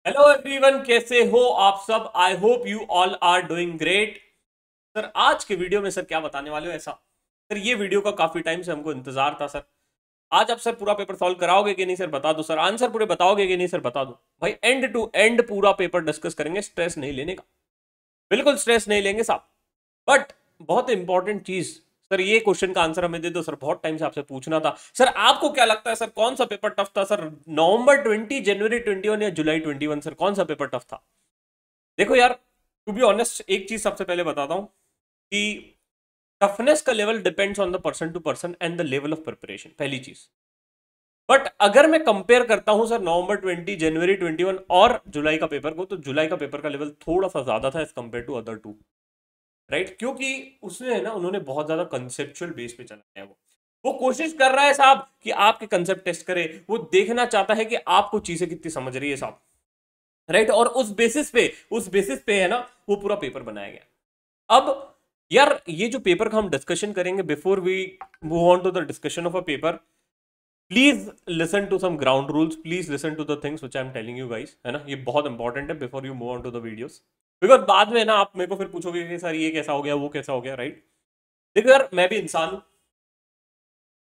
Hello everyone, कैसे हो आप सब। I hope you all are doing great. Sir आज के वीडियो में सर क्या बताने वाले हो ऐसा। सर ये वीडियो का काफी टाइम से हमको इंतजार था सर। आज आप सर पूरा पेपर सॉल्व कराओगे कि नहीं सर बता दो। सर आंसर पूरे बताओगे कि नहीं सर बता दो। भाई एंड टू एंड पूरा पेपर डिस्कस करेंगे, स्ट्रेस नहीं लेने का, बिल्कुल स्ट्रेस नहीं लेंगे साहब। बट बहुत इंपॉर्टेंट चीज, सर ये क्वेश्चन का आंसर हमें दे दो। सर बहुत टाइम से आपसे पूछना था। सर आपको क्या लगता है सर कौन सा पेपर टफ था सर? नवंबर 20, जनवरी 21 या जुलाई 21? सर कौन सा पेपर टफ था? देखो यार, टू बी ऑनेस्ट एक चीज सबसे पहले बताता हूं कि टफनेस का level depends on the person to person and the level of preparation, पहली चीज। बट अगर मैं कंपेयर करता हूं सर नवंबर 20, जनवरी 21 और जुलाई का पेपर को, तो जुलाई का पेपर का लेवल थोड़ा सा ज्यादा था as compare to other two, right? क्योंकि उसने है ना, उन्होंने बहुत ज्यादा कंसेप्चुअल बेस पे चलाया है। वो कोशिश कर रहा है साहब कि आपके कंसेप्ट टेस्ट करे। वो देखना चाहता है कि आपको चीजें कितनी समझ रही है साहब, राइट? और उस बेसिस पे है ना वो पूरा पेपर बनाया गया। अब यार ये जो पेपर का हम डिस्कशन करेंगे, before we move on to the discussion of a paper, please listen to some ground rules, please listen to the things which I am telling you guys, है ना? ये बहुत इंपॉर्टेंट है before you move on to the videos. Because बाद में ना आप मेरे को फिर पूछोगे कि सर ये कैसा हो गया, वो कैसा हो गया, राइट? देखो यार, मैं भी इंसान हूं,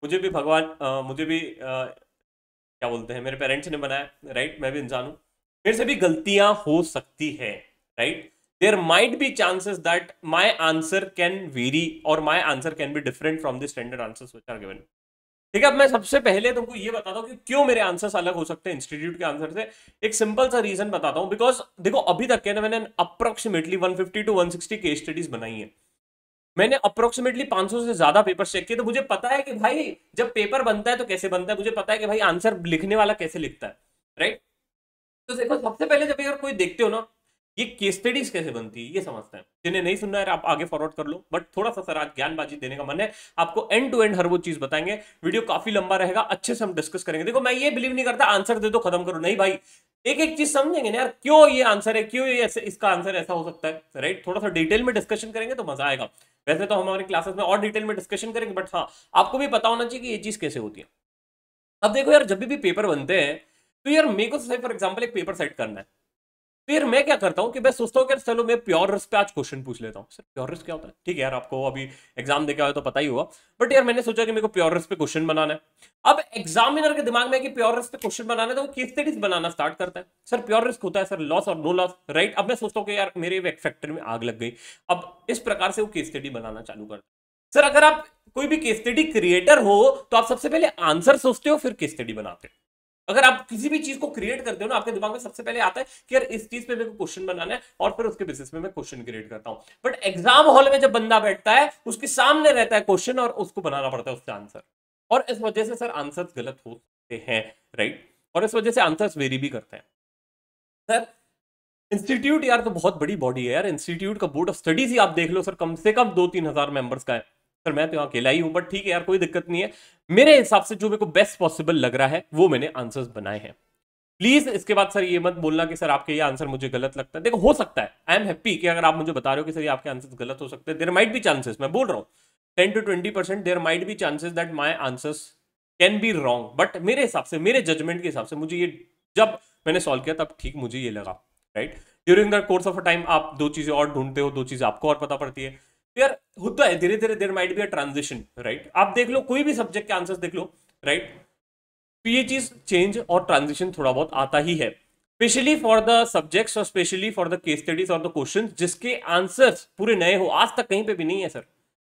मुझे भी भगवान मुझे भी क्या बोलते हैं, मेरे पेरेंट्स ने बनाया, राइट? मैं भी इंसान हूं, मेरे से भी गलतियां हो सकती है, right? There might be chances that my answer can very और my answer can be different from the standard answers which are given. ठीक है, अब मैं सबसे पहले तुमको ये बताता हूँ कि क्यों मेरे आंसर्स अलग हो सकते हैं इंस्टीट्यूट के आंसर से। एक सिंपल सा रीजन बताता हूँ। बिकॉज देखो, अभी तक के ना मैंने अप्रोक्सीमेटली 150 टू 160 केस स्टडीज बनाई है। मैंने अप्रोक्सीमेटली 500 से ज्यादा पेपर चेक किए, तो मुझे पता है कि भाई जब पेपर बनता है तो कैसे बनता है। मुझे पता है कि भाई आंसर लिखने वाला कैसे लिखता है, राइट? तो देखो, सबसे पहले जब यार कोई देखते हो ना, ये केस स्टडीज कैसे बनती है ये समझते हैं। जिन्हें नहीं सुनना है आप आगे फॉरवर्ड कर लो, बट थोड़ा सा सर आज ज्ञानबाजी देने का मन है। आपको एंड टू एंड हर वो चीज बताएंगे। वीडियो काफी लंबा रहेगा, अच्छे से हम डिस्कस करेंगे। देखो, मैं ये बिलीव नहीं करता आंसर दे दो खत्म करो, नहीं भाई। एक एक चीज समझेंगे ना यार, क्यों ये आंसर है, क्यों ये ऐसे, इसका आंसर ऐसा हो सकता है, राइट? थोड़ा सा डिटेल में डिस्कशन करेंगे तो मजा आएगा। वैसे तो हमारी क्लासेस में और डिटेल में डिस्कशन करेंगे, बट हाँ, आपको भी पता होना चाहिए कि ये चीज कैसे होती है। अब देखो यार, जब भी पेपर बनते हैं तो यार मेरे को फॉर एग्जाम्पल एक पेपर सेट करना है। फिर मैं क्या करता हूं कि मैं सोचता हूँ कि चलो मैं प्योर रिस्क पे आज क्वेश्चन पूछ लेता हूँ। सर प्योर रिस्क क्या होता है? ठीक है यार, आपको अभी एग्जाम देके आए तो पता ही होगा। बट यार मैंने सोचा कि मेरे को प्योर रिस्क पे क्वेश्चन बनाना है। अब एग्जामिनर के दिमाग में है कि प्योर रिस्क पे क्वेश्चन बनाना है, तो वो केस स्टडीज बनाना स्टार्ट करता है। सर प्योर रिस्क होता है सर लॉस और नो लॉस, राइट? अब मैं सोचता हूँ कि यार मेरे फैक्टर में आग लग गई। अब इस प्रकार से वो केस स्टडी बनाना चालू करता है। सर अगर आप कोई भी केस स्टडी क्रिएटर हो तो आप सबसे पहले आंसर सोचते हो, फिर केस स्टडी बनाते हो। अगर आप किसी भी चीज को क्रिएट करते हो ना, आपके दिमाग में सबसे पहले आता है कि यार इस चीज पे मेरे को क्वेश्चन बनाना है, और फिर उसके बेसिस पे मैं क्वेश्चन क्रिएट करता हूं। बट एग्जाम हॉल में जब बंदा बैठता है, उसके सामने रहता है क्वेश्चन और उसको बनाना पड़ता है उससे आंसर। और इस वजह से सर आंसर्स गलत हो सकते हैं, राइट? और इस वजह से आंसर्स वेरी भी करते हैं। सर इंस्टीट्यूट यार तो बहुत बड़ी बॉडी है यार। इंस्टीट्यूट का बोर्ड ऑफ स्टडीज ही आप देख लो सर, कम से कम 2-3 हजार मेंबर्स का है। सर मैं तो यहाँ अकेला ही हूं, बट ठीक है यार, कोई दिक्कत नहीं है। मेरे हिसाब से जो मेरे को बेस्ट पॉसिबल लग रहा है वो मैंने आंसर्स बनाए हैं। प्लीज इसके बाद सर ये मत बोलना कि सर आपके ये आंसर मुझे गलत लगता है। देखो, हो सकता है, आई एम हैप्पी कि अगर आप मुझे बता रहे हो कि सर ये आपके आंसर गलत हो सकते हैं। देयर माइट बी चांसेस, मैं बोल रहा हूँ 10 to 20% there might be chances that my answers can be wrong. But मेरे हिसाब से, मेरे जजमेंट के हिसाब से, मुझे ये जब मैंने सॉल्व किया तब ठीक मुझे ये लगा, right? During the course of a time आप दो चीजें और ढूंढते हो, दो चीजें आपको और पता पड़ती है। तो यार होता है धीरे धीरे, there might be a transition, right? आप देख लो कोई भी सब्जेक्ट के आंसर्स देख लो, राइट? तो ये चीज चेंज और ट्रांजिशन थोड़ा बहुत आता ही है, स्पेशली फॉर द सब्जेक्ट्स और specially for the case studies और द क्वेश्चंस जिसके आंसर्स पूरे नए हो, आज तक कहीं पे भी नहीं है सर।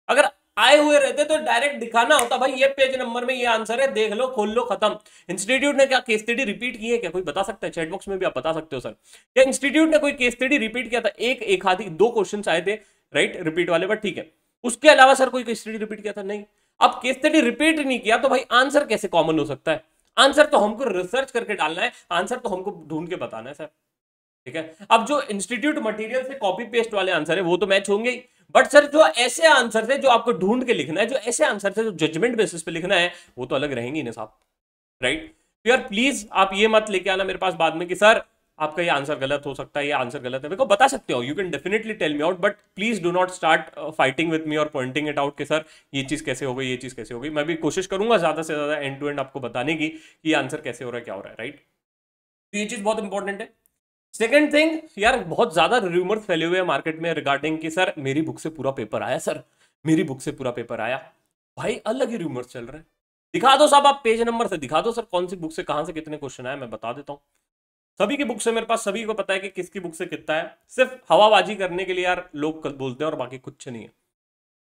अगर आए हुए रहते तो डायरेक्ट दिखाना होता, भाई ये पेज नंबर में ये आंसर है, देख लो, खोल लो, खत्म। इंस्टीट्यूट ने क्या केस स्टडी रिपीट की है क्या? कोई बता सकता है? चैट बॉक्स में भी आप बता सकते हो सर। क्या इंस्टीट्यूट ने कोई केस स्टडी रिपीट किया था? एक आधी दो क्वेश्चन आए थे, राइट, रिपीट वाले, बट ठीक है। उसके अलावा सर कोई केस स्टडी रिपीट किया था? नहीं। अब केस स्टडी रिपीट नहीं किया तो भाई आंसर कैसे कॉमन हो सकता है? आंसर तो हमको रिसर्च करके डालना है, आंसर तो हमको ढूंढ के बताना है सर, ठीक है? अब जो इंस्टीट्यूट मटेरियल से कॉपी पेस्ट वाले आंसर है वो तो मैच होंगे ही, बट सर जो ऐसे आंसर है जो आपको ढूंढ के लिखना है, जो ऐसे आंसर है जो जजमेंट बेसिस पे लिखना है, वो तो अलग रहेंगे ना साहब, राइट? तो यार प्लीज आप ये मत लेके आना मेरे पास बाद में कि सर आपका ये आंसर गलत हो सकता है, ये आंसर गलत है। मेरे को बता सकते हो, you can definitely tell me out, but please do not start fighting with me और पॉइंटिंग इट आउट कि सर ये चीज कैसे हो गई, ये चीज कैसे हो गई। मैं भी कोशिश करूंगा ज्यादा से ज्यादा एंड टू एंड आपको बताने की कि ये आंसर कैसे हो रहा है, क्या हो रहा है, राइट? तो ये चीज बहुत इंपॉर्टेंट है। सेकंड थिंग यार, बहुत ज्यादा रूमर्स फैले हुए हैं मार्केट में रिगार्डिंग कि सर मेरी बुक से पूरा पेपर आया, सर मेरी बुक से पूरा पेपर आया। भाई अलग ही रूमर्स चल रहे हैं। दिखा दो साहब, आप पेज नंबर से दिखा दो सर, कौन सी बुक से कहां से कितने क्वेश्चन आए, मैं बता देता हूँ। सभी की बुक से मेरे पास, सभी को पता है कि किसकी बुक से कितना है। सिर्फ हवाबाजी करने के लिए यार लोग बोलते हैं, और बाकी कुछ नहीं है,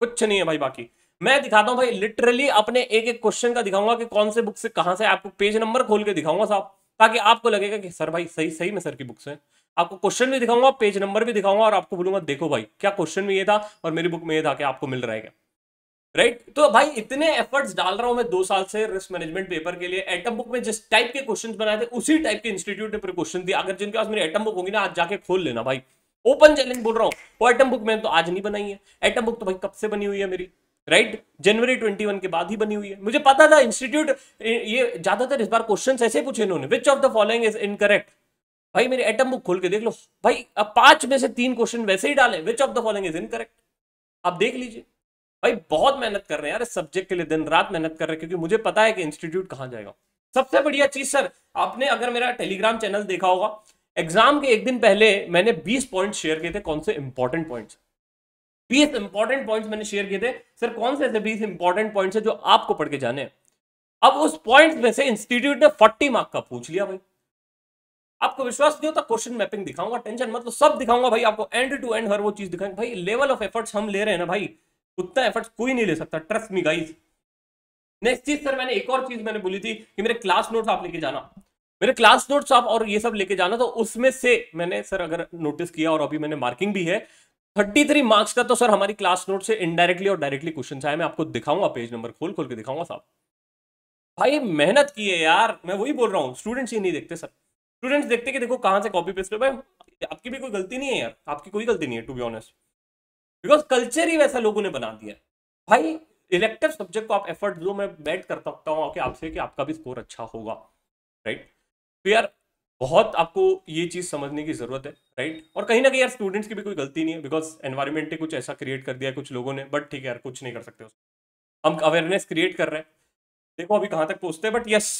कुछ नहीं है भाई। बाकी मैं दिखाता हूं भाई, लिटरली अपने एक एक क्वेश्चन का दिखाऊंगा कि कौन से बुक से कहां से, आपको पेज नंबर खोल के दिखाऊंगा साहब, ताकि आपको लगेगा कि सर भाई सही सही में सर की बुक से। आपको क्वेश्चन भी दिखाऊंगा, पेज नंबर भी दिखाऊंगा, और आपको बोलूंगा देखो भाई क्या क्वेश्चन में ये था और मेरी बुक में ये था, क्या आपको मिल रहा है क्या? राइट तो भाई इतने एफर्ट्स डाल रहा हूं मैं 2 साल से रिस्क मैनेजमेंट पेपर के लिए। एटम बुक में जिस टाइप के क्वेश्चंस बनाए थे उसी टाइप के इंस्टीट्यूट ने क्वेश्चन दिया। अगर जिनके पास मेरी एटम बुक होगी ना, आज जाके खोल लेना भाई, ओपन चैलेंज बोल रहा हूं। वो एटम बुक मैंने तो आज नहीं बनाई है, एटम बुक तो भाई कब से बनी हुई है मेरी, राइट जनवरी 21 के बाद ही बनी हुई है। मुझे पता था इंस्टीट्यूट, ये ज्यादातर इस बार क्वेश्चन ऐसे पूछे इन्होंने, विच of the following is incorrect. भाई मेरी एटम बुक खोल के देख लो भाई, अब 5 में से 3 क्वेश्चन वैसे ही डाले, विच of the following is incorrect. आप देख लीजिए भाई, बहुत मेहनत कर रहे हैं यार इस सब्जेक्ट के लिए, दिन रात मेहनत कर रहे हैं, क्योंकि मुझे पता है कि इंस्टीट्यूट कहां जाएगा। सबसे बढ़िया चीज सर, आपने अगर मेरा टेलीग्राम चैनल देखा होगा, एग्जाम के एक दिन पहले मैंने 20 पॉइंट शेयर किए थे। कौन से इंपॉर्टेंट पॉइंट्स? 20 इंपॉर्टेंट पॉइंट्स मैंने शेयर किए थे सर। कौन से ऐसे 20 इंपॉर्टेंट पॉइंट्स है जो आपको पढ़ के जाने हैं? अब उस पॉइंट में से इंस्टीट्यूट ने 40 मार्क का पूछ लिया भाई। आपको विश्वास नहीं होता, क्वेश्चन मैपिंग दिखाऊंगा, टेंशन मतलब सब दिखाऊंगा भाई आपको, एंड टू एंड हर वो चीज दिखाएंगे भाई। लेवल ऑफ एफर्ट्स हम ले रहे हैं ना भाई, उतना एफर्ट्स कोई नहीं ले सकता, ट्रस्ट मी गाइस। नेक्स्ट चीज सर, मैंने एक और चीज मैंने बोली थी कि मेरे क्लास नोट्स आप लेके जाना, मेरे क्लास नोट्स आप और ये सब लेके जाना। तो उसमें से मैंने सर अगर नोटिस किया, और अभी मैंने मार्किंग भी है, 33 मार्क्स का तो सर हमारी क्लास नोट से इनडायरेक्टली और डायरेक्टली क्वेश्चन आए। मैं आपको दिखाऊंगा, पेज नंबर खोल खोल के दिखाऊंगा साहब। भाई मेहनत की है यार, मैं वही बोल रहा हूँ, स्टूडेंट्स ये नहीं देखते सर। स्टूडेंट्स देखते कि देखो कहां से कॉपी पेस्ट। भाई आपकी भी कोई गलती नहीं है यार, आपकी कोई गलती नहीं है to be honest, because culture ही वैसा लोगों ने बना दिया है भाई। इलेक्टिव सब्जेक्ट को आप एफर्ट दो, मैं बेट कर सकता हूँ कि आपसे कि आपका भी स्कोर अच्छा होगा, राइट। तो यार बहुत आपको ये चीज समझने की जरूरत है, राइट। और कहीं ना कहीं यार स्टूडेंट्स की भी कोई गलती नहीं है, बिकॉज एनवायरमेंट ने कुछ ऐसा क्रिएट कर दिया है कुछ लोगों ने, बट ठीक है यार कुछ नहीं कर सकते उसको। हम अवेयरनेस क्रिएट कर रहे हैं, देखो अभी कहां तक पहुंचते हैं, बट यस।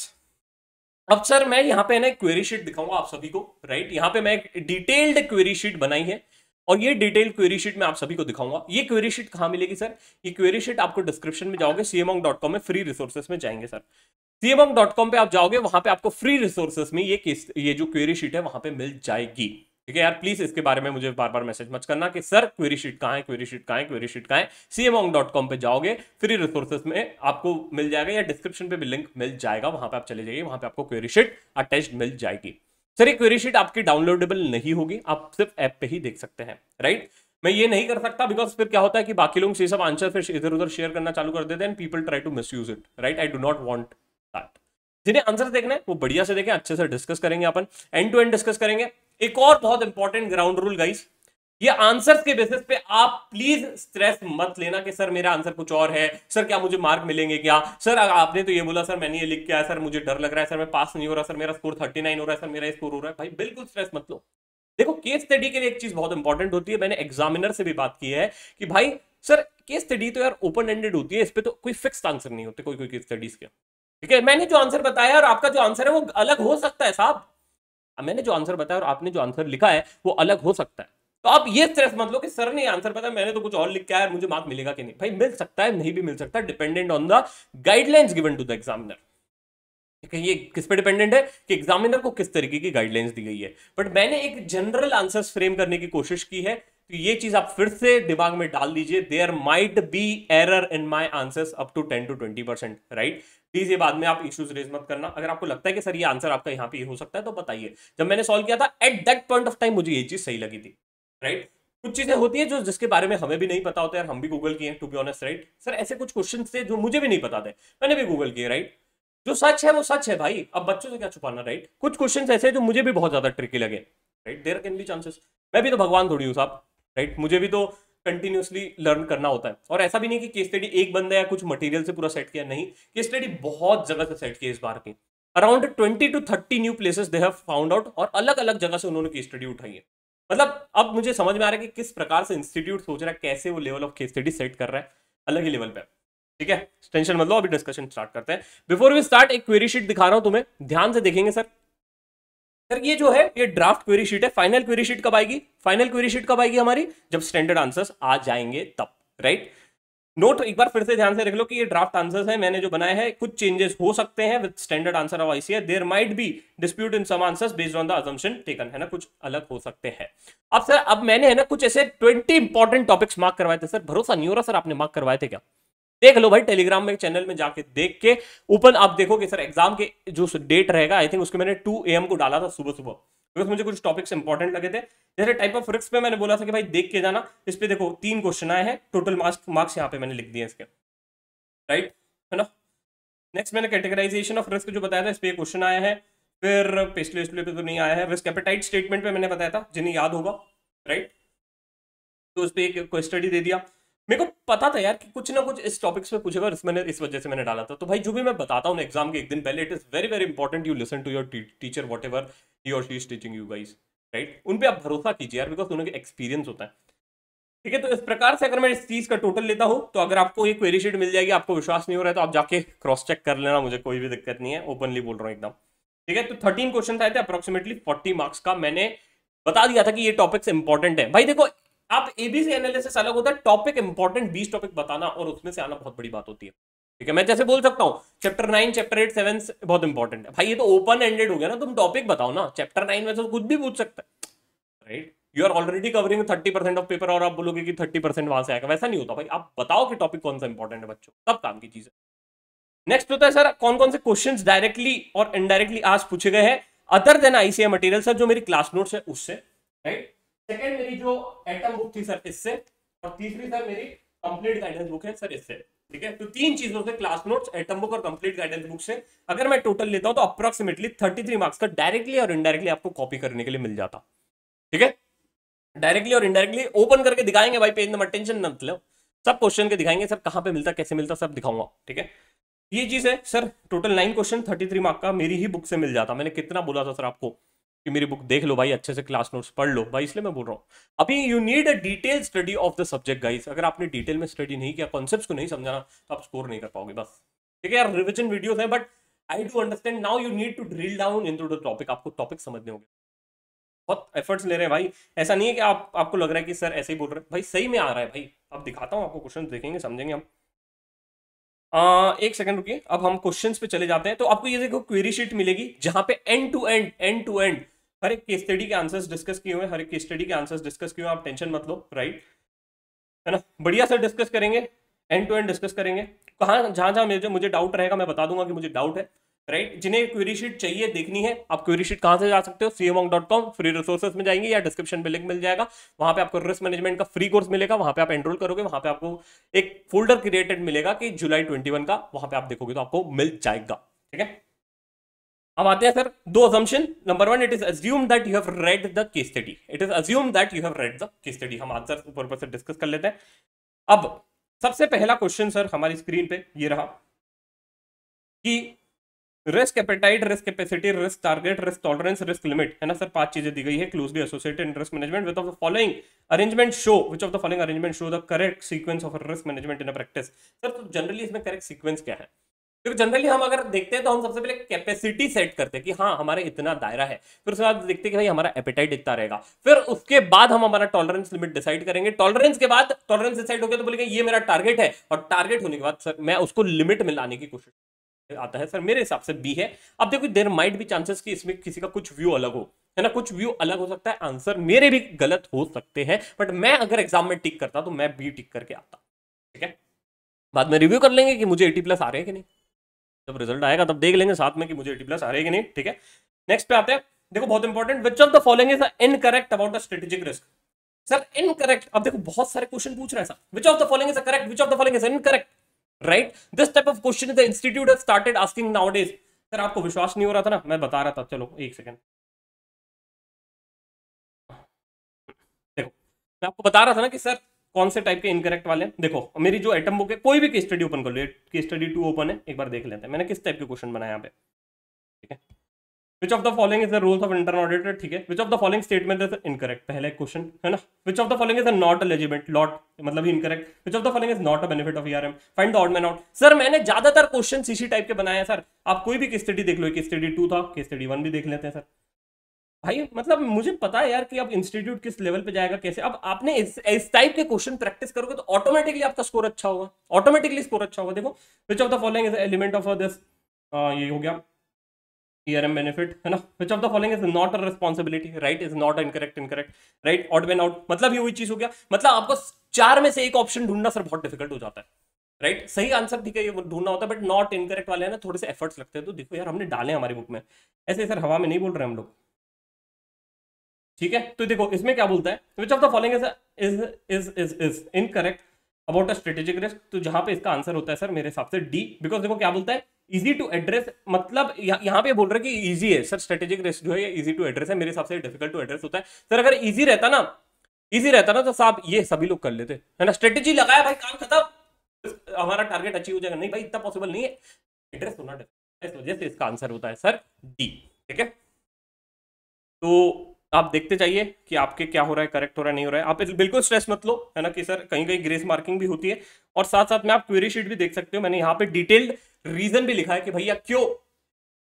अब सर मैं यहाँ पे ना एक क्वेरी शीट दिखाऊंगा आप सभी को, राइट। यहाँ पे मैं एक डिटेल्ड क्वेरी शीट बनाई है, और ये डिटेल्ड क्वेरी शीट मैं आप सभी को दिखाऊंगा। ये क्वेरी शीट कहाँ मिलेगी सर? ये क्वेरी शीट आपको डिस्क्रिप्शन में जाओगे, cmonk.com में फ्री रिसोर्सेस में जाएंगे सर। cmonk.com पे आप जाओगे, वहां पे आपको फ्री रिसोर्सेस में ये जो क्वेरी शीट है वहां पे मिल जाएगी। ठीक है यार, प्लीज इसके बारे में मुझे बार बार मैसेज मत करना कि सर क्वेरी शीट कहाँ है, क्वेरी शीट कहाँ है, क्वेरी शीट कहाँ है। cmonk.com पे जाओगे, फ्री रिसोर्सेस में आपको मिल जाएगा, या डिस्क्रिप्शन पे भी लिंक मिल जाएगा, वहां पे आप चले जाइए, वहां पे आपको क्वेरी शीट अटैच्ड मिल जाएगी। सर ये क्वेरी शीट आपकी डाउनलोडेबल नहीं होगी, आप सिर्फ ऐप पे ही देख सकते हैं, राइट। मैं ये नहीं कर सकता, बिकॉज फिर क्या होता है कि बाकी लोग ये सब आंसर फिर इधर उधर शेयर करना चालू कर देते हैं, people try to misuse it, right. I do not want that. जिन्हें आंसर देखना है वो बढ़िया से देखें, अच्छे से डिस्कस करेंगे अपन, एंड टू एंड डिस्कस करेंगे। एक और बहुत इंपॉर्टेंट ग्राउंड रूल गाइस, ये आंसर्स के बेसिस पे आप प्लीज स्ट्रेस मत लेना कि सर मेरा आंसर कुछ और है, सर क्या मुझे मार्क मिलेंगे क्या, सर आपने तो ये बोला सर मैंने ये लिख के आया, सर मुझे डर लग रहा है, सर मैं पास नहीं हो रहा, सर मेरा स्कोर 39 हो रहा है, सर मेरा स्कोर हो रहा है। भाई बिल्कुल स्ट्रेस मत लो। देखो केस स्टडी के लिए एक चीज बहुत इंपॉर्टेंट होती है, मैंने एग्जामिनर से भी बात की है कि भाई सर केस स्टडी तो यार ओपन एंडेड होती है, इस पे तो कोई फिक्स आंसर नहीं होते कोई कोई केस स्टडीज के। ठीक है, मैंने जो आंसर बताया और आपका जो आंसर है वो अलग हो सकता है साहब। मैंने जो आंसर बताया और आपने जो आंसर लिखा है वो अलग हो सकता है। तो आप ये स्ट्रेस मत लो कि सर ने आंसर बताया, मैंने तो कुछ और लिख के आया, मुझे मार्क मिलेगा कि नहीं। भाई मिल सकता है, नहीं भी मिल सकता, dependent on the guidelines given to the examiner. ठीक है, ये किस पे डिपेंडेंट है कि एग्जामिनर को किस तरीके की गाइडलाइंस दी गई है। बट मैंने एक जनरल आंसर्स फ्रेम करने की कोशिश की है, तो ये चीज आप फिर से दिमाग में डाल दीजिए, there might be error in my answers up to 10 to 20%, right. Please ये बाद में आप इश्यूज रेज मत करना। अगर आपको लगता है कि सर ये आंसर आपका यहाँ पे हो सकता है तो बताइए। जब मैंने सॉल्व किया था at that point of time मुझे ये चीज सही लगी थी, राइट। कुछ चीजें होती है जो जिसके बारे में हमें भी नहीं पता होता है, हम भी गूगल किए to be honest, right. Sir ऐसे कुछ क्वेश्चन थे जो मुझे भी नहीं पता थे, मैंने भी गूगल किए, राइट। जो सच है वो सच है भाई, अब बच्चों से क्या छुपाना, राइट। कुछ क्वेश्चंस ऐसे हैं जो मुझे भी बहुत ज्यादा ट्रिकी लगे, right. There can be chances, मैं भी तो भगवान थोड़ी हूँ साहब, राइट। मुझे भी तो कंटिन्यूअसली लर्न करना होता है। और ऐसा भी नहीं कि केस स्टडी एक बंदा या कुछ मटेरियल से पूरा सेट किया, नहीं, केस स्टडी बहुत जगह से सेट किया इस बार की। Around 20 to 30 new places they have found out, और अलग अलग जगह से उन्होंने केस स्टडी उठाई है। मतलब अब मुझे समझ में आ रहा है कि किस प्रकार से इंस्टीट्यूट सोच रहा है, कैसे वो level of case study set कर रहा है, अलग ही लेवल पे। ठीक है, टेंशन मत लो, अभी डिस्कशन स्टार्ट करते हैं। बिफोर वी स्टार्ट एक क्वेरी शीट दिखा रहा हूं तुम्हें, ध्यान से देखेंगे सर। सर ये जो है ये ड्राफ्ट क्वेरी शीट है। फाइनल क्वेरी शीट कब आएगी? फाइनल क्वेरी शीट कब आएगी हमारी? जब स्टैंडर्ड आंसर्स आ जाएंगे तब, राइट। नोट एक बार फिर से ध्यान से रख लो कि ये ड्राफ्ट आंसर्स है, मैंने जो बनाए हैं, कुछ चेंजेस हो सकते हैं with standard answer of ICAR. There might be dispute in some answers based on the assumption taken, है ना, कुछ अलग हो सकते हैं। अब सर अब मैंने है ना कुछ ऐसे 20 इंपॉर्टेंट टॉपिक्स मार्क करवाए थे सर। भरोसा नहीं हो रहा सर, आपने मार्क करवाए थे क्या? देख लो भाई, टेलीग्राम में चैनल में जाके देख के ओपन आप देखोगे सर, एग्जाम के जो डेट रहेगा आई थिंक उसके मैंने 2 AM को डाला था सुबह सुबह, बिकॉज मुझे कुछ टॉपिक्स इंपॉर्टेंट लगे थे। जैसे टाइप ऑफ रिस्क पे मैंने बोला था कि भाई देख के जाना, इस पे देखो 3 क्वेश्चन आए हैं, टोटल मार्क्स यहाँ पे मैंने लिख दिए इसके, राइट, है ना। नेक्स्ट मैंने कैटेगराइजेशन ऑफ रिस्क जो बताया था, इस पे क्वेश्चन आया है। फिर पिछले पे तो नहीं आया है। रिस्क एपेटाइट स्टेटमेंट पे मैंने बताया था, जिन्हें याद होगा, राइट, तो उस पे एक स्टडी दे दिया। मेरे को पता था यार कि कुछ ना कुछ इस टॉपिक्स पे पूछेगा, इस वजह से मैंने डाला था। तो भाई जो भी मैं बताता हूँ एग्जाम के एक दिन पहले, it is very very important you listen to your teacher whatever he or she is teaching you guys, right. उन पे आप भरोसा कीजिए यार, बिकॉज उनके एक्सपीरियंस होता है, ठीक है। तो इस प्रकार से अगर मैं इस चीज का टोटल लेता हूं, तो अगर आपको ये क्वेरी शीट मिल जाएगी, आपको विश्वास नहीं हो रहा है तो आप जाके क्रॉस चेक कर लेना, मुझे कोई भी दिक्कत नहीं है, ओपनली बोल रहा हूं एकदम, ठीक है। तो 13 क्वेश्चन आए थे, अप्रोक्सीमेटली 40 मार्क्स का। मैंने बता दिया था कि ये टॉपिक्स इंपॉर्टेंट है। भाई देखो, आप एबीसी एनालिसिस अलग होता है, टॉपिक इंपॉर्टेंट 20 टॉपिक बताना और उसमें से आना बहुत बड़ी बात होती है, ठीक है। मैं जैसे बोल सकता हूँ चैप्टर 9 चैप्टर 8 7 बहुत इंपॉर्टेंट है, भाई ये तो ओपन एंडेड हो गया ना, तुम टॉपिक बताओ ना। चैप्टर 9 में तो कुछ भी पूछ सकता है, right. You are already covering 30% of paper और आप बोलोगे कि 30% वहां से आएगा, वैसा नहीं होता भाई। आप बताओ कि टॉपिक कौन सा इंपॉर्टेंट है बच्चों, तब काम की चीज है। नेक्स्ट होता है सर कौन कौन से क्वेश्चंस डायरेक्टली और इनडायरेक्टली आज पूछे गए हैं other than ICAR material, sir जो मेरी क्लास नोट्स है उससे, राइट। सेकंड मेरी जो एटम बुक थी सर इससे, और तीसरी सर मेरी कंप्लीट गाइडेंस बुक है सर इससे, ठीक है। तो 3 चीजों से, क्लास नोट्स, एटम बुक और कंप्लीट गाइडेंस बुक से अगर मैं टोटल लेता हूं तो अप्रोक्सीमेटली 33 मार्क्स का डायरेक्टली और इनडायरेक्टली आपको कॉपी करने के लिए मिल जाता, ठीक है। डायरेक्टली और इनडायरेक्टली ओपन करके दिखाएंगे भाई, पेज नंबर, टेंशन न लो, सब क्वेश्चन के दिखाएंगे सर, कहां पे मिलता कैसे मिलता सब दिखाऊंगा, ठीक है। ये चीज है सर। टोटल 9 क्वेश्चन 33 मार्क का मेरी ही बुक से मिल जाता। मैंने कितना बोला था सर आपको कि मेरी बुक देख लो भाई, अच्छे से क्लास नोट्स पढ़ लो भाई, इसलिए मैं बोल रहा हूँ। अभी you need a detail study of the subject guys. अगर आपने डिटेल में स्टडी नहीं किया, कॉन्सेप्ट्स को नहीं समझाना, तो आप स्कोर नहीं कर पाओगे बस, ठीक है यार। रिविजन वीडियोस है, but I do understand now you need to drill down into the topic. आपको टॉपिक समझने होंगे, बहुत एफर्ट्स ले रहे हैं भाई। ऐसा नहीं है कि आपको लग रहा है कि सर ऐसे ही बोल रहे हैं, भाई सही में आ रहा है भाई। अब दिखाता हूँ आपको, क्वेश्चन देखेंगे समझेंगे हम। एक सेकंड रुकिए, अब हम क्वेश्चंस पे चले जाते हैं। तो आपको ये देखो क्वेरी शीट मिलेगी जहां पे एंड टू एंड हर एक केस स्टडी के आंसर्स डिस्कस किए हुए हैं, हर एक केस स्टडी के आंसर्स डिस्कस किए हुए हैं, आप टेंशन मत लो, राइट, है ना। बढ़िया से डिस्कस करेंगे, एंड टू एंड डिस्कस करेंगे। कहाँ जहां जहां मुझे डाउट रहेगा मैं बता दूंगा कि मुझे डाउट है, राइट। जिन्हें क्वेरी शीट चाहिए देखनी है, आप क्वेरी शीट कहां से जा सकते हो, cmonk.com फ्री रिसोर्सेज में जाएंगे या डिस्क्रिप्शन पे लिंक मिल जाएगा, वहां पे आपको रिस्क मैनेजमेंट का फ्री कोर्स मिलेगा, वहां पे आप एनरोल करोगे, वहां पे आपको एक फोल्डर क्रिएटेड मिलेगा कि जुलाई 21 का, वहां पे आप देखोगे तो आपको मिल जाएगा, ठीक है। अब आते हैं sir 2 assumption। Number 1, it is assumed that you have read the case study, it is assumed that you have read the case study। हम आंसर ऊपर से डिस्कस कर लेते हैं। अब सबसे पहला क्वेश्चन सर हमारी स्क्रीन पे ये रहा कि risk appetite, risk capacity, risk target, risk tolerance, risk limit, है ना सर। 5 चीजें दी गई है closely associated in risk management. Which of the following arrangement show the correct sequence of risk management in a practice. Sir तो generally इसमें correct sequence क्या है? क्योंकि जनरली हम अगर देखते हैं तो हम सबसे पहले कैपेसिटी सेट करते हैं कि हाँ हमारे इतना दायरा है, फिर उसके बाद देखते हैं कि भाई हमारा एपेटाइट इतना रहेगा, फिर उसके बाद हम हमारा टॉलरेंस लिमिट डिसाइड करेंगे। टॉलरेंस के बाद टॉलरेंस डिसाइड हो गया तो बोलेंगे ये मेरा टारगेट है, और टारगेट होने के बाद सर मैं उसको लिमिट में लाने की कोशिश आता है, सर मेरे हिसाब से बी है। अब देखो देयर माइट भी चांसेस कि इसमें किसी का कुछ व्यू अलग हो, है ना, कुछ व्यू अलग हो सकता है, आंसर मेरे भी गलत हो सकते हैं, बट मैं अगर एग्जाम में टिक करता तो मैं बी टिक करके आता, ठीक है। बाद में रिव्यू कर लेंगे कि मुझे 80+ आ रहे हैं कि नहीं, जब रिजल्ट आएगा तब देख लेंगे साथ में कि मुझे 80+ आ रहे हैं कि नहीं, ठीक है। नेक्स्ट पे आते हैं, देखो बहुत important, which of the following is incorrect about the strategic risk. Sir incorrect, अब देखो बहुत सारे क्वेश्चन पूछ रहे हैं sir, which of the following is correct, which of the following is incorrect, right. This type of question the institute has started asking nowadays. Sir आपको विश्वास नहीं हो रहा था ना, मैं बता रहा था, चलो एक सेकंड, देखो मैं आपको बता रहा था ना कि सर कौन से टाइप के इनकरेक्ट वाले हैं। देखो मेरी जो एटम बुक है, कोई भी केस स्टडी ओपन कर लो, केस स्टडी 2 ओपन है, एक बार देख लेते हैं मैंने किस टाइप के क्वेश्चन बनाया यहाँ पे, ठीक है। Which of the following is the rules of internal auditor, ठीक है। Which of the following statement is incorrect, पहला एक क्वेश्चन है ना। Which of the following is not eligible, not मतलब incorrect. Which of the following is not a benefit of ERM, find the odd man out. Sir मैंने ज्यादातर question इसी type के बनाए हैं सर, आप कोई भी केस स्टडी देख लो, केस स्टडी 2 था, केस स्टडी 1 भी देख लेते हैं सर, भाई मतलब मुझे पता है यार कि अब इंस्टीट्यूट किस लेवल पे जाएगा कैसे। अब आपने इस टाइप के क्वेश्चन प्रैक्टिस करोगे तो ऑटोमेटिकली आपका स्कोर अच्छा होगा, ऑटोमेटिकली स्कोर अच्छा होगा। देखो विच of the following is element of this, ये हो गया ERM बेनिफिट है ना। Which of the following is not a responsibility, right, is not incorrect, incorrect, right, odd one out, मतलब ये वही चीज हो गया। मतलब आपको 4 में से एक ऑप्शन ढूंढना सर बहुत डिफिकल्ट हो जाता है, राइट। सही आंसर ठीक है ये ढूंढना होता है, बट नॉट इनकरेक्ट वाले हैं ना थोड़े से एफर्ट्स लगते हैं। तो देखो यार हमने डाले हमारी बुक में, ऐसे सर हवा में नहीं बोल रहे हम लोग, ठीक है। तो देखो इसमें क्या बोलता है, which of the following is incorrect about a strategic risk. तो जहां पे इसका आंसर होता है सर मेरे हिसाब से डी, बिकॉज देखो क्या बोलता है, इजी टू एड्रेस, मतलब यहाँ पे बोल रहे हैं कि इजी है सर, स्ट्रेटेजिक रिस्क जो है ये इजी टू एड्रेस है, मेरे हिसाब से डिफिकल्ट टू एड्रेस होता है सर। अगर इजी रहता ना, इजी रहता ना तो साहब ये सभी लोग कर लेते है ना, स्ट्रेटेजी लगाया भाई काम खत्म, हमारा टारगेट अचीव हो जाएगा। नहीं भाई इतना पॉसिबल नहीं है, एड्रेस होना, इस वजह से इसका आंसर होता है सर डी, ठीक है। तो आप देखते जाइए कि आपके क्या हो रहा है, करेक्ट हो रहा है नहीं हो रहा है। आप बिल्कुल स्ट्रेस मत लो, है ना, कि सर कहीं कहीं ग्रेस मार्किंग भी होती है। और साथ साथ में आप क्वेरी शीट भी देख सकते हो, मैंने यहाँ पे डिटेल्ड रीजन भी लिखा है कि भैया क्यों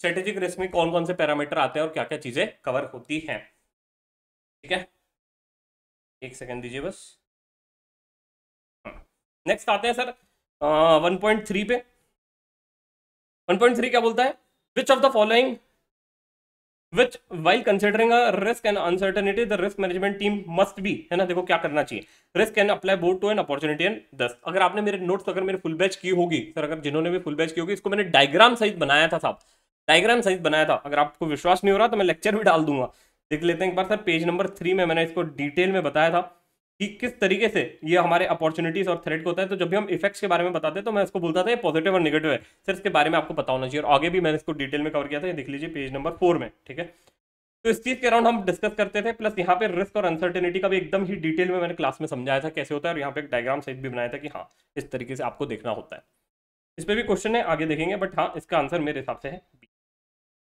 स्ट्रेटेजिक रिस्क में कौन कौन से पैरामीटर आते हैं और क्या क्या चीजें कवर होती हैं, ठीक है। एक सेकेंड दीजिए बस। नेक्स्ट आते हैं सर 1.3 पे। 1.3 क्या बोलता है, which of the following, which while considering a risk and uncertainty the risk management team must be, है ना। देखो क्या करना चाहिए, risk can apply both to an opportunity and thus। अगर आपने मेरे नोट्स, अगर मेरे फुल बैच की होगी सर, अगर जिन्होंने भी फुल बैच की होगी, इसको मैंने डायग्राम सहित बनाया था साहब, डायग्राम सहित बनाया था। अगर आपको विश्वास नहीं हो रहा तो मैं लेक्चर भी डाल दूंगा, देख लेते हैं एक बार सर। पेज नंबर 3 में मैंने इसको डिटेल में बताया था कि किस तरीके से ये हमारे अपॉर्चुनिटीज और थ्रेट को होता है। तो जब भी हम इफेक्ट्स के बारे में बताते हैं तो मैं इसको बोलता था ये पॉजिटिव और नेगेटिव है सर, इसके बारे में आपको पता होना चाहिए। और आगे भी मैंने इसको डिटेल में कवर किया था, ये देख लीजिए पेज नंबर 4 में, ठीक है। तो इस चीज के अराउंड हम डिस्कस करते थे, प्लस यहाँ पे रिस्क और अनसर्टेनिटी का भी एकदम ही डिटेल में मैंने क्लास में समझाया था कैसे होता है, और यहाँ पे एक डायग्राम सहित भी बनाया था कि हाँ इस तरीके से आपको देखना होता है। इस पे भी क्वेश्चन है, आगे देखेंगे, बट हाँ इसका आंसर मेरे हिसाब से है बी।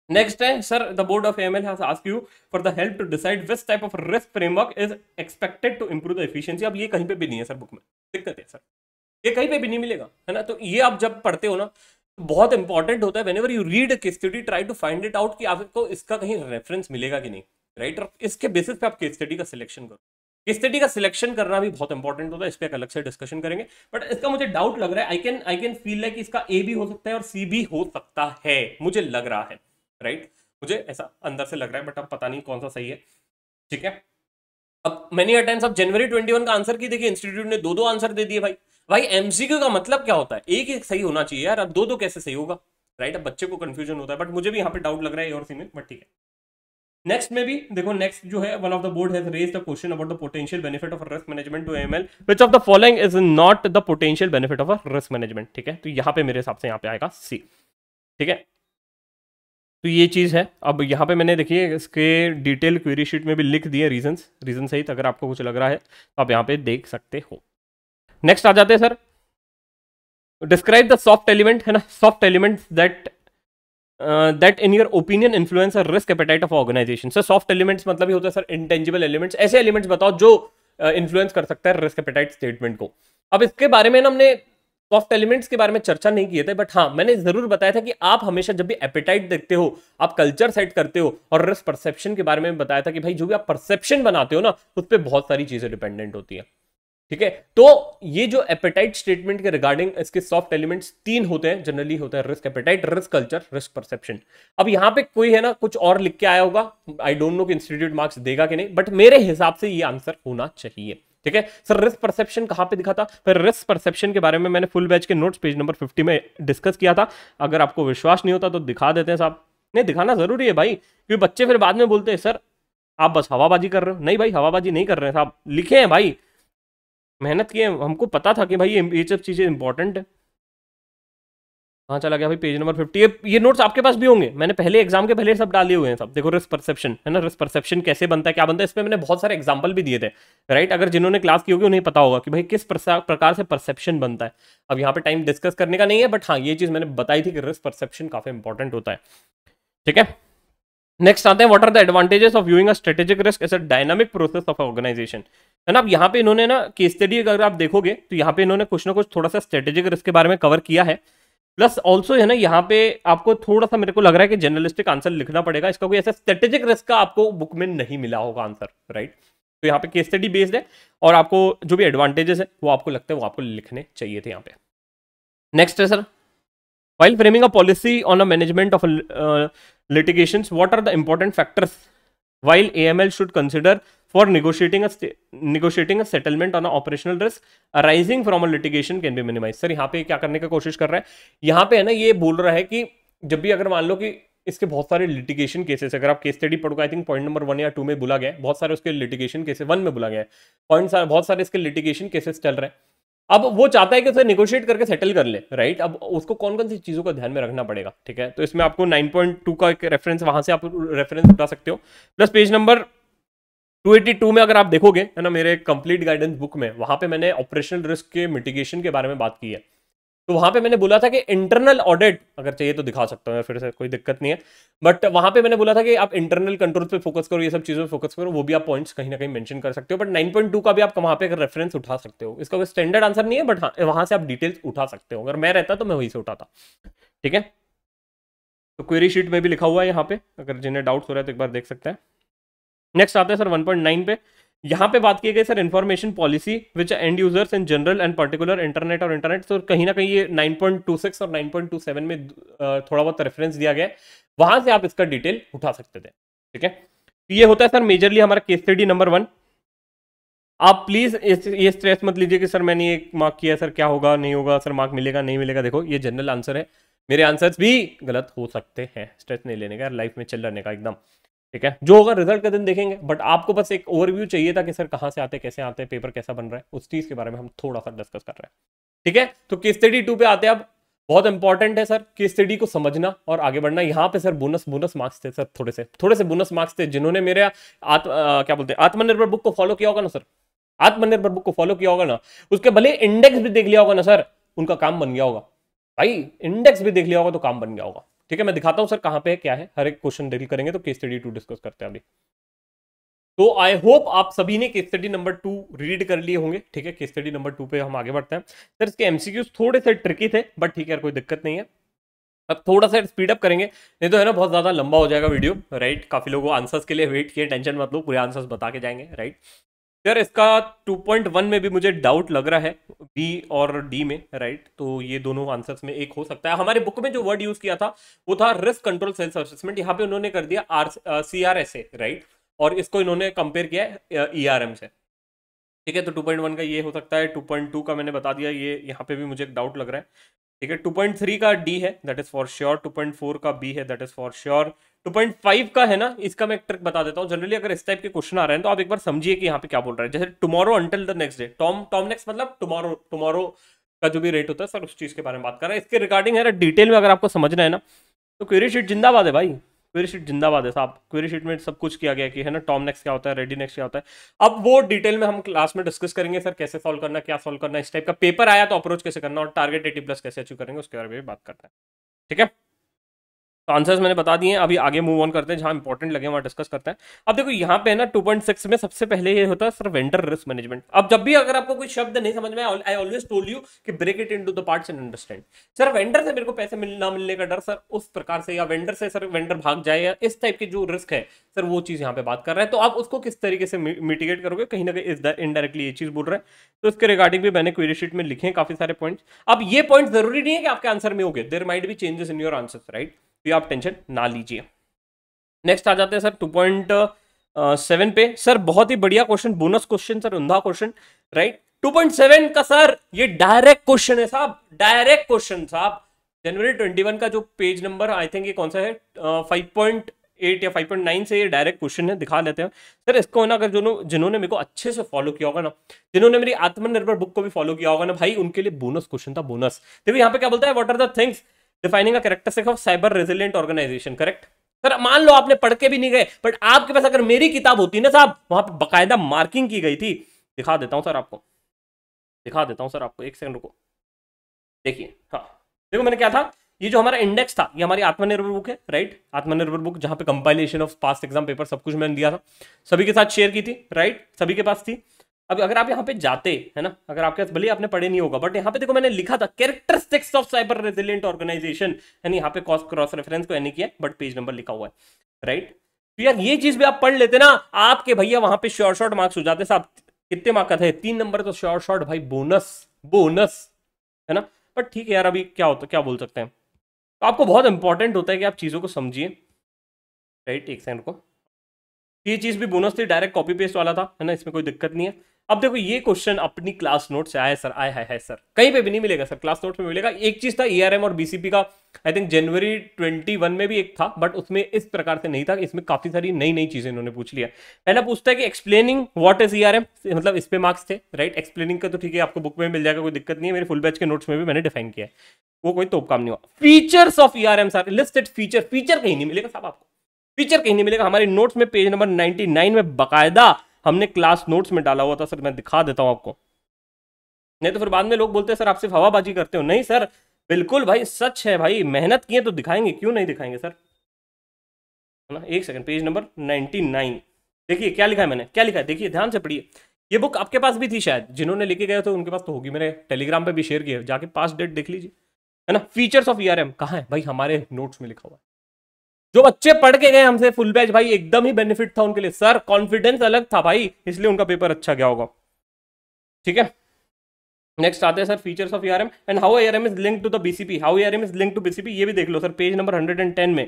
नेक्स्ट है sir, the board of AML has asked you for the help to decide which type of risk framework is expected to improve the efficiency. अब ये कहीं पे भी नहीं है सर बुक में, दिक्कत है सर, ये कहीं पे भी नहीं मिलेगा, है ना। तो ये आप जब पढ़ते हो ना बहुत इंपॉर्टेंट होता है, whenever you read case study try to find it out कि आपको इसका कहीं रेफरेंस मिलेगा कि नहीं, राइट। और इसके बेसिस पे आप केस स्टडी का सिलेक्शन करो। केस स्टडी का सिलेक्शन करना भी बहुत इंपॉर्टेंट होता है, इस पे एक अलग से डिस्कशन करेंगे। बट इसका मुझे डाउट लग रहा है, आई कैन फील लाइक इसका ए भी हो सकता है और सी भी हो सकता है, मुझे लग रहा है, राइट, मुझे ऐसा अंदर से लग रहा है, बट अब पता नहीं कौन सा सही है, ठीक है। अब मेनी अटेम्प्ट्स अब जनवरी 21 का आंसर की देखिए, इंस्टीट्यूट ने 2-2 आंसर दे दिए भाई। भाई एमसीक्यू का मतलब क्या होता है, एक एक सही होना चाहिए यार, अब 2-2 कैसे सही होगा, राइट। अब बच्चे को कंफ्यूजन होता है, बट मुझे भी यहाँ पे डाउट लग रहा है ए और सी में, बट ठीक है। नेक्स्ट में भी देखो, नेक्स्ट जो है, one of the board has raised a question about the potential benefit of risk management to AML, which of the following is not the potential benefit of risk management, ठीक है। तो यहाँ पे मेरे हिसाब से यहाँ पे आएगा सी, ठीक है। तो ये चीज़ है। अब यहाँ पे मैंने देखिए इसके डिटेल क्वेरी शीट में भी लिख दिए रीजन सहित, अगर आपको कुछ लग रहा है तो आप यहाँ पे देख सकते हो। नेक्स्ट आ जाते हैं sir, describe the soft element, है ना, soft element that in your opinion influence risk appetite of organisation. Sir soft elements मतलब ही होता है सर इंटेंजिबल एलिमेंट्स, ऐसे एलिमेंट्स बताओ जो इन्फ्लुएंस कर सकता है रिस्क एपेटाइट स्टेटमेंट को। अब इसके बारे में ना हमने सॉफ्ट एलिमेंट्स के बारे में चर्चा नहीं किए थे, बट हाँ मैंने जरूर बताया था कि आप हमेशा जब भी एपेटाइट देखते हो, आप कल्चर सेट करते हो, और रिस्क परसेप्शन के बारे में बताया था कि भाई जो भी आप परसेप्शन बनाते हो ना उस पर बहुत सारी चीजें डिपेंडेंट होती है, ठीक है। तो ये जो एपेटाइट स्टेटमेंट के रिगार्डिंग इसके सॉफ्ट एलिमेंट्स 3 होते हैं, जनरली होता है risk appetite, risk culture, risk perception. अब यहाँ पे कोई है ना कुछ और लिख के आया होगा, आई डोंट नो कि इंस्टीट्यूट मार्क्स देगा कि नहीं, बट मेरे हिसाब से ये आंसर होना चाहिए, ठीक है। सर रिस्क परसेप्शन कहां पे दिखा था, फिर रिस्क परसेप्शन के बारे में मैंने फुल बैच के नोट्स पेज नंबर 50 में डिस्कस किया था। अगर आपको विश्वास नहीं होता तो दिखा देते हैं साहब, नहीं दिखाना जरूरी है भाई, क्योंकि बच्चे फिर बाद में बोलते हैं सर आप बस हवाबाजी कर रहे हो। नहीं भाई हवाबाजी नहीं कर रहे हैं साहब, लिखे हैं भाई, मेहनत किए, हमको पता था कि भाई ये सब चीजें इंपॉर्टेंट है। हाँ चला गया भाई पेज नंबर 50, ये नोट्स आपके पास भी होंगे, मैंने पहले एग्जाम के पहले सब डाले हुए हैं सब। देखो रिस्क परसेप्शन, है ना, रिस्क परसेप्शन कैसे बनता है, क्या बनता है, इस पे मैंने बहुत सारे एग्जांपल भी दिए थे, राइट। अगर जिन्होंने क्लास की होगी उन्हें पता होगा कि भाई किस प्रकार से परसेप्शन बनता है। अब यहाँ पे टाइम डिस्कस करने का नहीं है, बट हाँ ये चीज मैंने बताई थी कि रिस्क परसेप्शन काफी इंपॉर्टेंट होता है, ठीक है। नेक्स्ट आते हैं, what are the advantages of viewing a strategic risk as a dynamic process of organisation, है ना। अब यहाँ पे इन्होंने ना केस स्टडी अगर आप देखोगे तो यहाँ पे इन्होंने कुछ ना कुछ थोड़ा सा स्ट्रेटेजिक रिस्क के बारे में कवर किया है। प्लस ऑल्सो है ना, यहाँ पे आपको थोड़ा सा मेरे को लग रहा है कि जर्नलिस्टिक आंसर लिखना पड़ेगा, इसका कोई ऐसा स्ट्रेटेजिक रिस्क का आपको बुक में नहीं मिला होगा आंसर, राइट। तो यहाँ पे केस स्टडी बेस्ड है, और आपको जो भी एडवांटेजेस है वो आपको लगता है वो आपको लिखने चाहिए थे यहाँ पे। नेक्स्ट है sir, while framing a policy on a management of litigations, what are the important factors while AML should consider for negotiating a settlement on an operational risk arising from a litigation can be minimized? Sir यहाँ पे क्या करने की कोशिश कर रहा है, यहाँ पे है ना ये बोल रहा है कि जब भी अगर मान लो कि इसके बहुत सारे लिटिगेशन केसेस, अगर आप केस स्टडी पढ़ोगे, आई थिंक पॉइंट नंबर 1 या 2 में बोला गया है, बहुत सारे उसके लिटिगेशन केसेस 1 में बोला गया है, बहुत सारे इसके लिटिगेशन केसेस चल रहे हैं। अब वो चाहता है कि उसे निगोशिएट करके सेटल कर ले, राइट। अब उसको कौन कौन सी चीजों का ध्यान में रखना पड़ेगा, ठीक है। तो इसमें आपको 9.2 का एक रेफरेंस, वहां से आप रेफरेंस उठा सकते हो, प्लस पेज नंबर 282 में अगर आप देखोगे है ना, मेरे कंप्लीट गाइडेंस बुक में, वहां पे मैंने ऑपरेशनल रिस्क के मिटिगेशन के बारे में बात की है। तो वहां पे मैंने बोला था कि इंटरनल ऑडिट अगर चाहिए तो दिखा सकता हूँ मैं फिर से, कोई दिक्कत नहीं है, बट वहां पे मैंने बोला था कि आप इंटरनल कंट्रोल पे फोकस करो, ये सब चीजों पे फोकस करो, वो भी आप पॉइंट्स कहीं ना कहीं मेंशन कर सकते हो। बट 9.2 का भी आप वहां पे अगर रेफरेंस उठा सकते हो, इसका कोई स्टैंडर्ड आंसर नहीं है, बट हाँ वहां से आप डिटेल्स उठा सकते हो, अगर मैं रहता तो मैं वहीं से उठाता, ठीक है। तो क्वेरी शीट में भी लिखा हुआ है यहाँ पे, अगर जिन्हें डाउट्स हो रहा है तो एक बार देख सकते हैं। नेक्स्ट आते हैं सर 1.9 पे, यहाँ पे बात की गई sir information policy which and users in general and particular internet और इंटरनेट। तो कहीं ना कहीं ये 9.26 और 9.27 में थोड़ा बहुत रेफरेंस दिया गया है, वहां से आप इसका डिटेल उठा सकते थे, ठीक है। तो ये होता है सर मेजरली हमारा केस स्टडी नंबर 1। आप प्लीज ये स्ट्रेस मत लीजिए कि सर मैंने एक मार्क किया सर क्या होगा नहीं होगा, सर मार्क मिलेगा नहीं मिलेगा। देखो ये जनरल आंसर है, मेरे आंसर्स भी गलत हो सकते हैं, स्ट्रेस नहीं लेने का, लाइफ में चल रहने का एकदम, ठीक है। जो होगा रिजल्ट का दिन देखेंगे, बट आपको बस एक ओवरव्यू चाहिए था कि सर कहाँ से आते हैं, कैसे आते हैं, पेपर कैसा बन रहा है, उस चीज के बारे में हम थोड़ा सा डिस्कस कर रहे हैं, ठीक है। तो केस स्टडी 2 पे आते हैं अब। बहुत इंपॉर्टेंट है सर केस स्टडी को समझना और आगे बढ़ना। यहाँ पे सर बोनस मार्क्स थे सर, थोड़े से बोनस मार्क्स थे। जिन्होंने मेरे क्या बोलते हैं आत्मनिर्भर बुक को फॉलो किया होगा ना सर, आत्मनिर्भर बुक को फॉलो किया होगा ना, उसके भले इंडेक्स भी देख लिया होगा ना सर, उनका काम बन गया होगा भाई। इंडेक्स भी देख लिया होगा तो काम बन गया होगा, ठीक है। मैं दिखाता हूं सर कहां पे है क्या है, हर एक क्वेश्चन डील करेंगे, तो केस स्टडी 2 डिस्कस करते हैं अभी। तो आई होप आप सभी ने केस स्टडी नंबर 2 रीड कर लिए होंगे, ठीक है। केस स्टडी नंबर 2 पे हम आगे बढ़ते हैं सर। इसके एमसीक्यूज थोड़े से ट्रिकी थे, बट ठीक है कोई दिक्कत नहीं है। अब थोड़ा सा स्पीड अप करेंगे, नहीं तो है ना बहुत ज्यादा लंबा हो जाएगा वीडियो, राइट। काफी लोगों आंसर्स के लिए वेट किए, टेंशन मत लो, पूरे आंसर्स बता के जाएंगे, राइट। यार इसका 2.1 में भी मुझे डाउट लग रहा है, बी और डी में, राइट। तो ये दोनों आंसर्स में एक हो सकता है। हमारे बुक में जो वर्ड यूज किया था वो था रिस्क कंट्रोल सेल्फ असेसमेंट, यहाँ पे उन्होंने कर दिया CRSA, राइट। और इसको इन्होंने कंपेयर किया है ERM से, ठीक है। तो 2.1 का ये हो सकता है, 2.2 का मैंने बता दिया, ये यहाँ पे भी मुझे एक डाउट लग रहा है, ठीक है। 2.3 का डी है, दैट इज फॉर श्योर। 2.4 का बी है, दैट इज फॉर श्योर। 2.5 का है ना, इसका मैं एक ट्रिक बता देता हूँ। जनरली अगर इस टाइप के क्वेश्चन आ रहे हैं तो आप एक बार समझिए कि यहाँ पे क्या बोल रहा है। जैसे tomorrow until the next day, Tom next मतलब टुमारो का जो भी रेट होता है सर, उस चीज के बारे में बात कर रहा है। इसके रिगार्डिंग है ना डिटेल में अगर आपको समझना है ना, तो क्वेरी शीट जिंदाबाद है भाई, क्वेरी शीट जिंदाबाद है साहब। क्वेरी शीट में सब कुछ किया गया कि है ना टॉम नेक्स्ट क्या होता है, रेडी नेक्स्ट क्या होता है। अब वो डिटेल में हम क्लास में डिस्कस करेंगे सर, कैसे सॉल्व करना, क्या सॉल्व करना, इस टाइप का पेपर आया तो अप्रोच कैसे करना, और टारगेट 80+ कैसे अचीव करेंगे उसके बारे में भी बात करते हैं, ठीक है। तो आंसर्स मैंने बता दिए, अभी आगे मूव ऑन करते हैं, जहां इंपॉर्टेंट लगे वहां डिस्कस करते हैं। अब देखो यहाँ पे है ना 2.6 में सबसे पहले ये होता है सर वेंडर रिस्क मैनेजमेंट। अब जब भी अगर आपको कोई शब्द नहीं समझ में, आई ऑलवेज टोल्ड यू कि break it into the parts and understand. Sir vendor से मेरे को पैसे ना मिलने का डर सर, उस प्रकार से, या वेंडर से सर वेंडर भाग जाए, या इस टाइप की जो रिस्क है सर, वो चीज यहाँ पे बात कर रहा है। तो आप उसको किस तरीके से मिटिगेट करोगे, कहीं ना कहीं इनडायरेक्टली ये चीज बोल रहा है। तो इसके रिगार्डिंग भी मैंने क्वेरी शीट में लिखे हैं काफी सारे पॉइंट्स। अब ये पॉइंट जरूरी नहीं है कि आपके आंसर में होंगे, there might be changes in your answers, right. तो आप टेंशन ना लीजिए। नेक्स्ट आ जाते हैं सर 2.7 पे। सर बहुत ही बढ़िया क्वेश्चन, बोनस क्वेश्चन सर, उंधा क्वेश्चन, राइट। 2.7 का सर ये डायरेक्ट क्वेश्चन है साहब, डायरेक्ट क्वेश्चन साहब। जनवरी 21 का जो पेज नंबर आई थिंक ये कौन सा है, 5.8 या 5.9 से ये डायरेक्ट क्वेश्चन है, दिखा लेते हैं सर इसको ना। अगर जिन्होंने मेरे को अच्छे से फॉलो किया होगा ना, जिन्होंने मेरी आत्मनिर्भर बुक को भी फॉलो किया होगा ना भाई, उनके लिए बोनस क्वेश्चन था, बोनस। देखो यहाँ पे क्या बोलता है, what are the things defining a characteristic of cyber resilient organisation, correct. Sir मान लो आपने पढ़ के भी नहीं गए, बट आपके पास अगर मेरी किताब होती ना साहब, वहां पे बकायदा मार्किंग की गई थी। दिखा देता हूं सर आपको, दिखा देता हूं सर आपको, एक सेकंड रुको, देखिए। हाँ देखो मैंने क्या था, ये जो हमारा इंडेक्स था, ये हमारी आत्मनिर्भर बुक है, राइट। आत्मनिर्भर बुक जहां पे compilation of past exam paper सब कुछ मैंने दिया था, सभी के साथ शेयर की थी, राइट, सभी के पास थी। अब अगर आप यहाँ पे जाते है ना, अगर आपके भले आपने पढ़े नहीं होगा, बट यहाँ पे देखो मैंने लिखा था characteristics of cyber resilient organisation, यानी यहाँ पे क्रॉस रेफरेंस को नहीं किया, बट पेज नंबर लिखा हुआ है, राइट। तो यार ये चीज भी आप पढ़ लेते ना, आपके भैया वहां पे शॉर्ट मार्क्स हो जाते साहब। कितने मार्क का थे? 3 नंबर तो शॉर्ट भाई, बोनस बोनस, है ना। बट ठीक है यार, अभी क्या होता, क्या बोल सकते हैं। तो आपको बहुत इंपॉर्टेंट होता है कि आप चीजों को समझिए, राइट। एक सेकंड को, ये चीज भी बोनस थी, डायरेक्ट कॉपी पेस्ट वाला था, है ना, इसमें कोई दिक्कत नहीं है। अब देखो ये क्वेश्चन अपनी क्लास नोट से आया सर, आया है सर, कहीं पे भी नहीं मिलेगा सर, क्लास नोट में मिलेगा। एक चीज था ईआरएम और बीसीपी का, आई थिंक जनवरी 21 में भी एक था, बट उसमें इस प्रकार से नहीं था, इसमें काफी सारी नई नई चीजें इन्होंने पूछ लिया। पहला पूछता है कि एक्सप्लेनिंग व्हाट इज ईआरएम, मतलब इस पे मार्क्स थे, राइट। एक्सप्लेनिंग का तो ठीक है, आपको बुक में मिल जाएगा, कोई दिक्कत नहीं है, मेरे फुल बैच के नोट्स में भी मैंने डिफाइन किया है, वो कोई तोप काम नहीं हुआ। Features of ERM sir, listed feature, feature कहीं नहीं मिलेगा साहब आपको, फीचर कहीं नहीं मिलेगा। हमारे नोट्स में पेज नंबर 99 में बकायदा हमने क्लास नोट्स में डाला हुआ था सर, मैं दिखा देता हूं आपको, नहीं तो फिर बाद में लोग बोलते हैं सर आप सिर्फ हवाबाजी करते हो। नहीं सर, बिल्कुल भाई सच है भाई, मेहनत किए तो दिखाएंगे, क्यों नहीं दिखाएंगे सर, है ना। एक सेकंड, पेज नंबर 99 देखिए क्या लिखा है मैंने, क्या लिखा है देखिए, ध्यान से पढ़िए। ये बुक आपके पास भी थी शायद, जिन्होंने लेके गए थे उनके पास तो होगी, मैंने टेलीग्राम पे भी शेयर किया, जाके पास डेट देख लीजिए, है ना। फीचर्स ऑफ ईआरएम कहाँ है भाई, हमारे नोट्स में लिखा हुआ है। जो बच्चे पढ़ के गए हमसे फुल बैच भाई, एकदम ही बेनिफिट था उनके लिए सर, कॉन्फिडेंस अलग था भाई, इसलिए उनका पेपर अच्छा गया होगा, ठीक है। नेक्स्ट आते हैं sir features of ERM and how ERM is linked to the BCP, how ERM is linked to BCP, ये भी देख लो सर, पेज नंबर 110 में,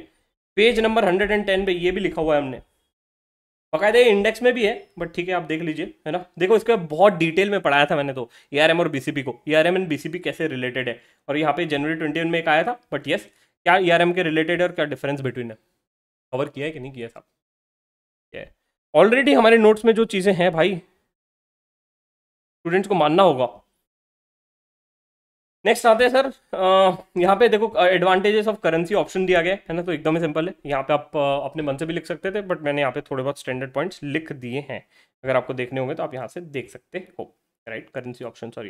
पेज नंबर 110 पे ये भी लिखा हुआ है हमने, बकायदा इंडेक्स में भी है, बट ठीक है आप देख लीजिए, है ना। देखो इसका बहुत डिटेल में पढ़ाया था मैंने तो, ईआरएम और बीसीपी को, ईआरएम एंड बीसीपी कैसे रिलेटेड है, और यहाँ पे जनवरी 21 में एक आया था, बट यस, क्या ईआरएम के रिलेटेड है और क्या डिफरेंस बिटवीन है, कवर किया है कि नहीं किया साहब, क्या है। ऑलरेडी हमारे नोट्स में जो चीज़ें हैं भाई, स्टूडेंट्स को मानना होगा। नेक्स्ट आते हैं सर, यहाँ पे देखो एडवांटेजेस ऑफ करेंसी ऑप्शन दिया गया है ना, तो एकदम ही सिंपल है, यहाँ पे आप अपने मन से भी लिख सकते थे, बट मैंने यहाँ पे थोड़े बहुत स्टैंडर्ड पॉइंट्स लिख दिए हैं, अगर आपको देखने होंगे तो आप यहाँ से देख सकते हो, राइट। करेंसी ऑप्शन सॉरी,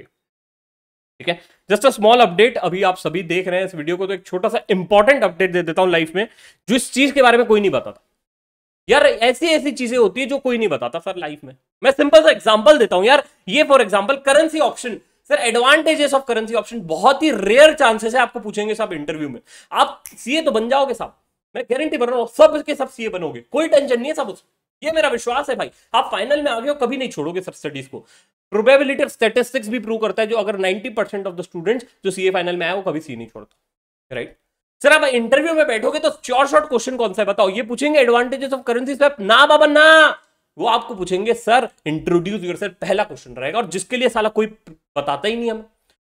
ठीक है। जस्ट अ स्मॉल अपडेट, अभी आप सभी देख रहे हैं इस वीडियो को, तो एक छोटा सा इंपॉर्टेंट अपडेट दे देता हूँ लाइफ में, जो इस चीज के बारे में कोई नहीं बताता यार। ऐसी ऐसी चीजें होती है जो कोई नहीं बताता सर लाइफ में। मैं सिंपल सा एग्जांपल देता हूं यार, ये for example currency option sir, advantages of currency option, बहुत ही रेयर चांसेस है आपको पूछेंगे साहब इंटरव्यू में, आप सीए तो बन जाओगे साहब, मैं गारंटी बन रहा हूं, सब के सब सीए बनोगे, कोई टेंशन नहीं है साहब उसमें, ये मेरा विश्वास है भाई। आप फाइनल में आ गए हो, कभी नहीं छोड़ोगे सर स्टडीज को। प्रोबेबिलिटी ऑफ स्टैटिस्टिक्स भी प्रूव करता है, जो अगर 90% ऑफ द स्टूडेंट्स जो सीए फाइनल में आए वो कभी सी नहीं छोड़ता, राइट। सर आप इंटरव्यू में बैठोगे तो शॉर्ट क्वेश्चन कौन सा है बताओ, ये पूछेंगे एडवांटेजेस ऑफ करेंसी स्वैप, ना बाबा ना, वो आपको पूछेंगे सर इंट्रोड्यूस योरसेल्फ, पहला क्वेश्चन रहेगा, और जिसके लिए साला कोई बताता ही नहीं हमें,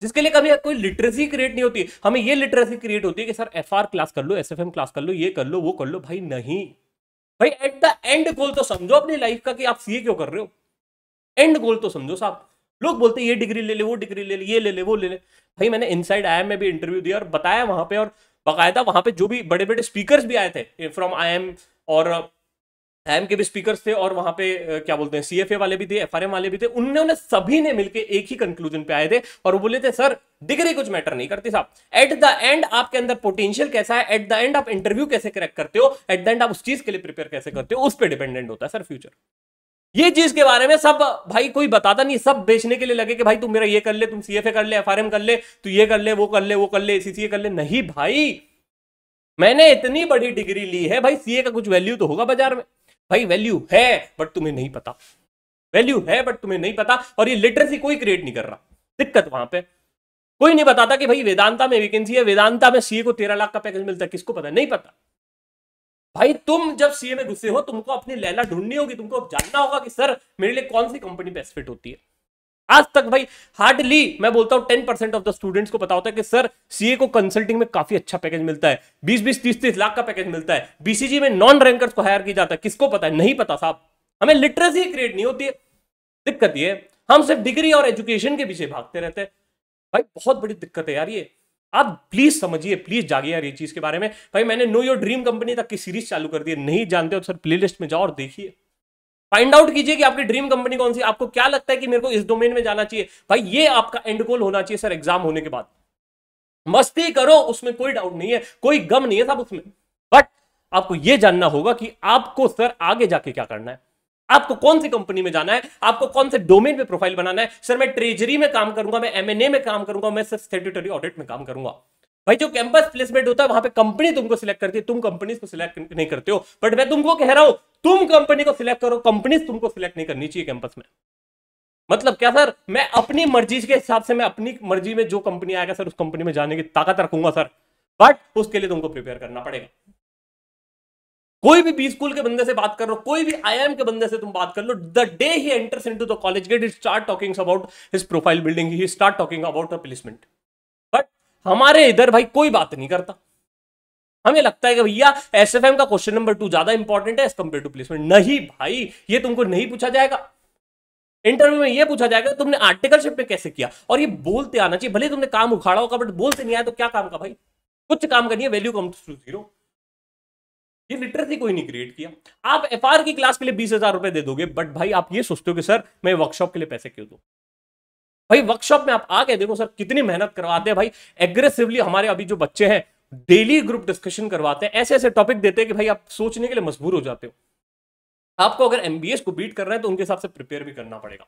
जिसके लिए कभी कोई लिटरेसी क्रिएट नहीं होती, हमें ये लिटरेसी क्रिएट होती है कि सर एफआर क्लास कर लो, एसएफएम क्लास कर लो, ये कर लो वो कर लो, भाई नहीं भाई, एट द एंड गोल तो समझो अपनी लाइफ का कि आप सीए क्यों कर रहे हो, एंड गोल तो समझो साहब। लोग बोलते ये डिग्री ले ले, वो डिग्री ले ले, ये ले ले, वो ले ले, भाई मैंने इनसाइड आईएम में भी इंटरव्यू दिया और बताया वहां पे, और बाकायदा वहां पे जो भी बड़े बड़े स्पीकर्स भी आए थे फ्रॉम आईएम, और आईएम के भी स्पीकर्स थे, और वहां पे क्या बोलते हैं सीएफए वाले भी थे, एफआरएम वाले भी थे, उन्होंने सभी ने मिलकर एक ही कंक्लूजन पे आए थे, और वो बोले थे सर डिग्री कुछ मैटर नहीं करती साहब, एट द एंड आपके अंदर पोटेंशियल कैसा है, एट द एंड आप इंटरव्यू कैसे क्रैक करते हो, एट द एंड आप उस चीज के लिए प्रिपेयर कैसे करते हो, उस पर डिपेंडेंट होता है सर फ्यूचर। ये चीज के बारे में सब भाई कोई बताता नहीं, सब बेचने के लिए लगे कि भाई तुम मेरा ये कर ले, तुम सीएफए कर ले, एफआरएम कर ले, तू ये कर ले, वो कर ले, वो कर ले, सीसीए कर ले, नहीं भाई, मैंने इतनी बड़ी डिग्री ली है भाई, सीए का कुछ वैल्यू तो होगा बाजार में, भाई वैल्यू है बट तुम्हें नहीं पता, वैल्यू है बट तुम्हें नहीं पता, और ये लिटरेसी कोई क्रिएट नहीं कर रहा, दिक्कत वहां पे कोई नहीं बताता कि भाई वेदांता में वैकेंसी है, वेदांता में सीए को 13 लाख का पैकेज मिलता है, किसको पता है, नहीं पता भाई। तुम जब सीए में घुसे हो, तुमको अपनी लैला ढूंढनी होगी, तुमको जानना होगा कि सर मेरे लिए कौन सी कंपनी बेस्ट फिट होती है। आज तक भाई हार्डली मैं बोलता हूं 10% ऑफ द स्टूडेंट्स को पता होता है कि सर सीए को कंसल्टिंग में काफी अच्छा पैकेज मिलता है, 20-20, 30-30 लाख का पैकेज मिलता है, बीसीजी में नॉन रैंकर्स को हायर किया जाता है, किसको पता है, नहीं पता साहब, हमें लिटरेसी क्रिएट नहीं होती है। दिक्कत ये है हम सिर्फ डिग्री और एजुकेशन के पीछे भागते रहते हैं भाई, बहुत बड़ी दिक्कत है यार ये, आप प्लीज समझिए, प्लीज जागिए यार ये चीज के बारे में। भाई मैंने नो योर ड्रीम कंपनी तक की सीरीज चालू कर दी है, नहीं जानते हो तो सर प्लेलिस्ट में जाओ और देखिए, फाइंड आउट कीजिए कि आपकी ड्रीम कंपनी कौन सी, आपको क्या लगता है कि मेरे को इस डोमेन में जाना चाहिए, भाई ये आपका एंड गोल होना चाहिए सर। एग्जाम होने के बाद मस्ती करो, उसमें कोई डाउट नहीं है, कोई गम नहीं है साहब उसमें, बट आपको यह जानना होगा कि आपको सर आगे जाके क्या करना है, आपको कौन सी कंपनी में जाना है, आपको कौन से डोमेन में प्रोफाइल बनाना है। सर मैं ट्रेजरी में काम करूंगा, मैं एमएनए में काम करूंगा, मैं सर स्टैट्यूटरी ऑडिट में काम करूंगा। भाई जो कैंपस प्लेसमेंट होता है वहां पे कंपनी तुमको सिलेक्ट करती है, तुम कंपनी को सिलेक्ट नहीं करते हो। बट मैं तुमको कह रहा हूं तुम कंपनी को सिलेक्ट करो, कंपनी तुमको सिलेक्ट नहीं करनी चाहिए कैंपस में। मतलब क्या सर, मैं अपनी मर्जी के हिसाब से, मैं अपनी मर्जी में जो कंपनी आएगा सर उस कंपनी में जाने की ताकत रखूंगा सर, बट उसके लिए तुमको प्रिपेयर करना पड़ेगा। कोई भी बी स्कूल के बंदे से बात कर लो, कोई भी आईआईएम के बंदे से तुम बात कर लो, the day he enters into the college gate, he start talking about his profile building, he start talking about the placement. But हमारे इधर भाई कोई बात नहीं करता। हमें लगता है कि भैया एसएफएम का क्वेश्चन नंबर 2 ज्यादा इंपॉर्टेंट है एज कंपेयर टू प्लेसमेंट। नहीं भाई, ये तुमको नहीं पूछा जाएगा इंटरव्यू में। ये पूछा जाएगा तुमने आर्टिकलशिप में कैसे किया, और ये बोलते आना चाहिए। भले तुमने काम उखाड़ा होगा बट बोलते नहीं आया तो क्या काम का भाई, कुछ काम करनी है, वैल्यू कम्स टू 0। ये लिटरेसी कोई नहीं क्रिएट किया। आप एफआर की क्लास के लिए 20,000 रुपए दे दोगे, बट भाई आप ये सोचते हो कि सर मैं वर्कशॉप के लिए पैसे क्यों दूं। भाई वर्कशॉप में आप आके देखो सर कितनी मेहनत करवाते हैं भाई, एग्रेसिवली। हमारे अभी जो बच्चे हैं डेली ग्रुप डिस्कशन करवाते हैं, ऐसे ऐसे टॉपिक देते हैं कि भाई आप सोचने के लिए मजबूर हो जाते हो। आपको अगर एमबीएस को बीट करना है तो उनके हिसाब से प्रिपेयर भी करना पड़ेगा।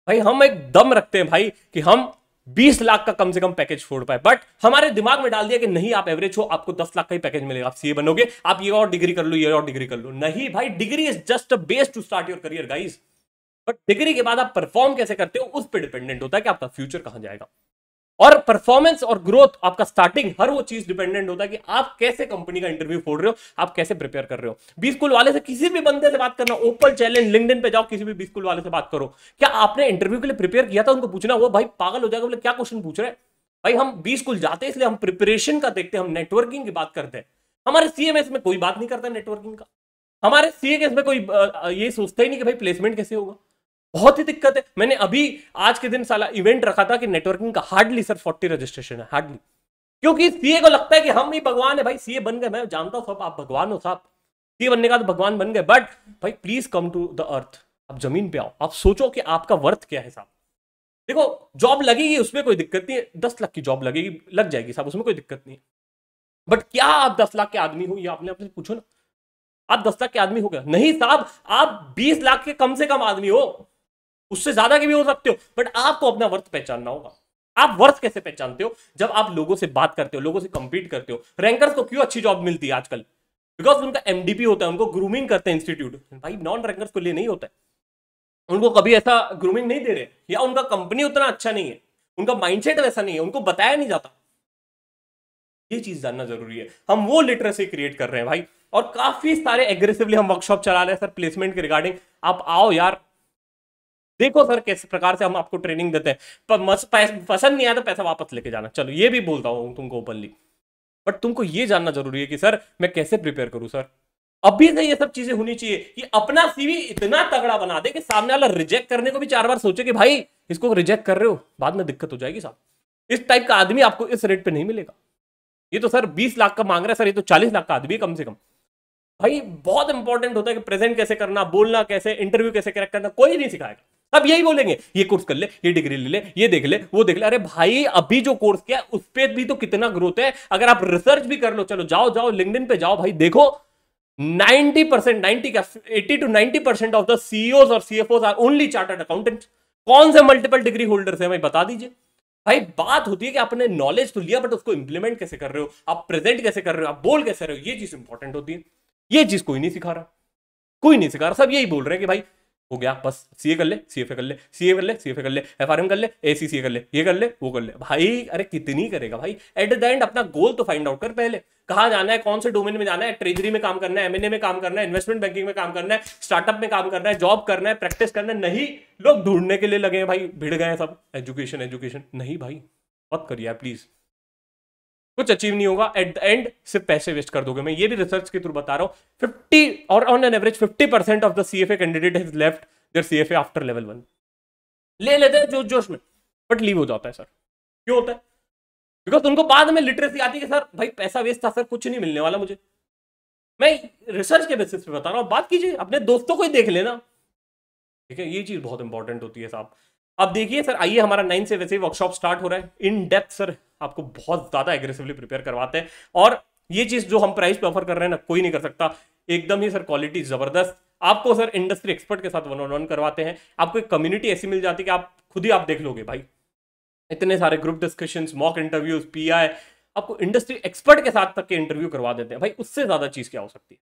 भाई हम एक दम रखते हैं भाई कि हम 20 लाख का कम से कम पैकेज छोड़ पाए, बट हमारे दिमाग में डाल दिया कि नहीं आप एवरेज हो, आपको 10 लाख का ही पैकेज मिलेगा, आप सीए बनोगे, आप ये और डिग्री कर लो, ये और डिग्री कर लो। नहीं भाई, degree is just a base to start your career guys, but degree के बाद आप परफॉर्म कैसे करते हो उस पर डिपेंडेंट होता है कि आपका फ्यूचर कहां जाएगा। और परफॉर्मेंस और ग्रोथ, आपका स्टार्टिंग, हर वो चीज डिपेंडेंट होता है कि आप कैसे कंपनी का इंटरव्यू फोड़ रहे हो, आप कैसे प्रिपेयर कर रहे हो। बी स्कूल वाले से किसी भी बंदे से बात करना, ओपन चैलेंज, लिंक्डइन पे जाओ, किसी भी बी स्कूल वाले से बात करो, क्या आपने इंटरव्यू के लिए प्रिपेयर किया था, उनको पूछना। वो भाई पागल हो जाएगा, बोले क्या क्वेश्चन पूछ रहे हैं। भाई हम बी स्कूल जाते हैं इसलिए हम प्रिपरेशन का देखते हैं, हम नेटवर्किंग की बात करते हैं। हमारे सीएमएस में कोई बात नहीं करता नेटवर्किंग का। हमारे सीएमएस में कोई ये सोचता ही नहीं कि भाई प्लेसमेंट कैसे होगा। बहुत ही दिक्कत है। मैंने अभी आज के दिन साला इवेंट रखा था कि नेटवर्किंग का हार्डली सर 40 रजिस्ट्रेशन है, हार्डली। क्योंकि सीए को लगता है कि हम ही भगवान है। भाई सीए बन गए, मैं जानता हूं सब आप भगवान हो साहब, सीए बनने का तो भगवान बन गए, बट भाई please come to the earth, आप जमीन पे आओ, आप सोचो कि आपका वर्थ क्या है साहब। देखो जॉब लगेगी उसमें कोई दिक्कत नहीं है, 10 लाख की जॉब लगेगी, लग जाएगी साहब, उसमें कोई दिक्कत नहीं है। बट क्या आप 10 लाख के आदमी हो, ये आपने अपने पूछो ना। आप 10 लाख के आदमी हो गया नहीं साहब, आप 20 लाख के कम से कम आदमी हो, उससे ज्यादा के भी हो सकते हो, बट आपको अपना वर्थ पहचानना होगा। आप वर्थ कैसे पहचानते हो, जब आप लोगों से बात करते हो, लोगों से कंपीट करते हो। रैंकर्स को क्यों अच्छी जॉब मिलती है आजकल, बिकॉज उनका एमडीपी होता है, उनको ग्रूमिंग करते हैं इंस्टीट्यूट। भाई नॉन रैंकर्स को लिए नहीं होता है, उनको कभी ऐसा ग्रूमिंग नहीं दे रहे, या उनका कंपनी उतना अच्छा नहीं है, उनका माइंडसेट वैसा नहीं है, उनको बताया नहीं जाता। ये चीज जानना जरूरी है। हम वो लिटरेसी क्रिएट कर रहे हैं भाई, और काफी सारे एग्रेसिवली हम वर्कशॉप चला रहे हैं सर प्लेसमेंट के रिगार्डिंग। आप आओ यार, देखो सर किस प्रकार से हम आपको ट्रेनिंग देते हैं। पसंद नहीं आया तो पैसा वापस लेके जाना, चलो ये भी बोलता हूं तुमको ओपनली। बट तुमको ये जानना जरूरी है कि सर मैं कैसे प्रिपेयर करूं। सर अभी से ये सब चीजें होनी चाहिए कि अपना सीवी इतना तगड़ा बना दे कि सामने वाला रिजेक्ट करने को भी 4 बार सोचे कि भाई इसको रिजेक्ट कर रहे हो, बाद में दिक्कत हो जाएगी साहब। इस टाइप का आदमी आपको इस रेट पे नहीं मिलेगा। ये तो सर 20 लाख का मांग रहा है सर, ये तो 40 लाख का आदमी है कम से कम। भाई बहुत इंपॉर्टेंट होता है कि प्रेजेंट कैसे करना, बोलना कैसे, इंटरव्यू कैसे क्रैक करना, कोई नहीं सिखाएगा। अब यही बोलेंगे ये कोर्स कर ले, ये डिग्री ले ले, ये देख ले, वो देख ले। अरे भाई अभी जो कोर्स किया उस पे भी तो कितना ग्रोथ है। अगर आप रिसर्च भी कर लो, चलो जाओ जाओ लिंक्डइन पे जाओ भाई, देखो 90% 90 का 80 to 90% ऑफ द सीईओज और सीएफओज आर ओनली चार्टर्ड अकाउंटेंट। कौन से मल्टीपल डिग्री होल्डर्स हैं भाई, बता दीजिए। भाई बात होती है कि आपने नॉलेज तो लिया, बट उसको इंप्लीमेंट कैसे कर रहे हो, आप प्रेजेंट कैसे कर रहे हो, आप बोल कैसे रहे हो, ये चीज इंपॉर्टेंट होती है। ये चीज कोई नहीं सिखा रहा, कोई नहीं सिखा रहा। सब यही बोल रहे हैं कि भाई हो गया बस, सीए कर ले, सीएफए कर ले, सीए कर ले, सीएफए कर ले, एफआरएम कर ले, एसीसीए कर ले, ये कर ले, वो कर ले। भाई अरे कितनी करेगा भाई, एट द एंड अपना गोल तो फाइंड आउट कर पहले। कहां जाना है, कौन से डोमेन में जाना है, ट्रेजरी में काम करना है, एमएनए में काम करना है, इन्वेस्टमेंट बैंकिंग में काम करना है, स्टार्टअप में काम करना है, जॉब करना है, प्रैक्टिस करना है। नहीं, लोग ढूंढने के लिए लगे हैं भाई, भिड़ गए हैं सब, एजुकेशन एजुकेशन। नहीं भाई मत करिए प्लीज, कुछ अचीव नहीं होगा। एट द एंड सिर्फ पैसे वेस्ट कर दोगे। मैं ये भी रिसर्च के थ्रू बता रहा हूं, 50 और on an average 50% of the CFA candidate has left their CFA after level 1। ले लेते हैं जोश जोश में, बट लीव हो जाता है सर। क्यों होता है? बिकॉज उनको बाद में लिटरेसी आती है कि सर भाई पैसा वेस्ट था सर, कुछ नहीं मिलने वाला मुझे। मैं रिसर्च के बेसिस पे बता रहा हूं, बात कीजिए, अपने दोस्तों को ही देख लेना, ठीक है। ये चीज बहुत इंपॉर्टेंट होती है साहब। अब देखिए सर, आइए हमारा 9 से वैसे ही वर्कशॉप स्टार्ट हो रहा है। इन डेप्थ सर आपको बहुत ज्यादा एग्रेसिवली प्रिपेयर करवाते हैं, और ये चीज जो हम प्राइस पे ऑफर कर रहे हैं ना, कोई नहीं कर सकता। एकदम ही सर क्वालिटी जबरदस्त, आपको सर इंडस्ट्री एक्सपर्ट के साथ 1-on-1 करवाते हैं, आपको एक कम्युनिटी ऐसी मिल जाती है कि आप खुद ही आप देख लोगे भाई, इतने सारे group discussions, mock interviews, pi, आपको इंडस्ट्री एक्सपर्ट के साथ तक के इंटरव्यू करवा देते हैं भाई। उससे ज्यादा चीज क्या हो सकती है?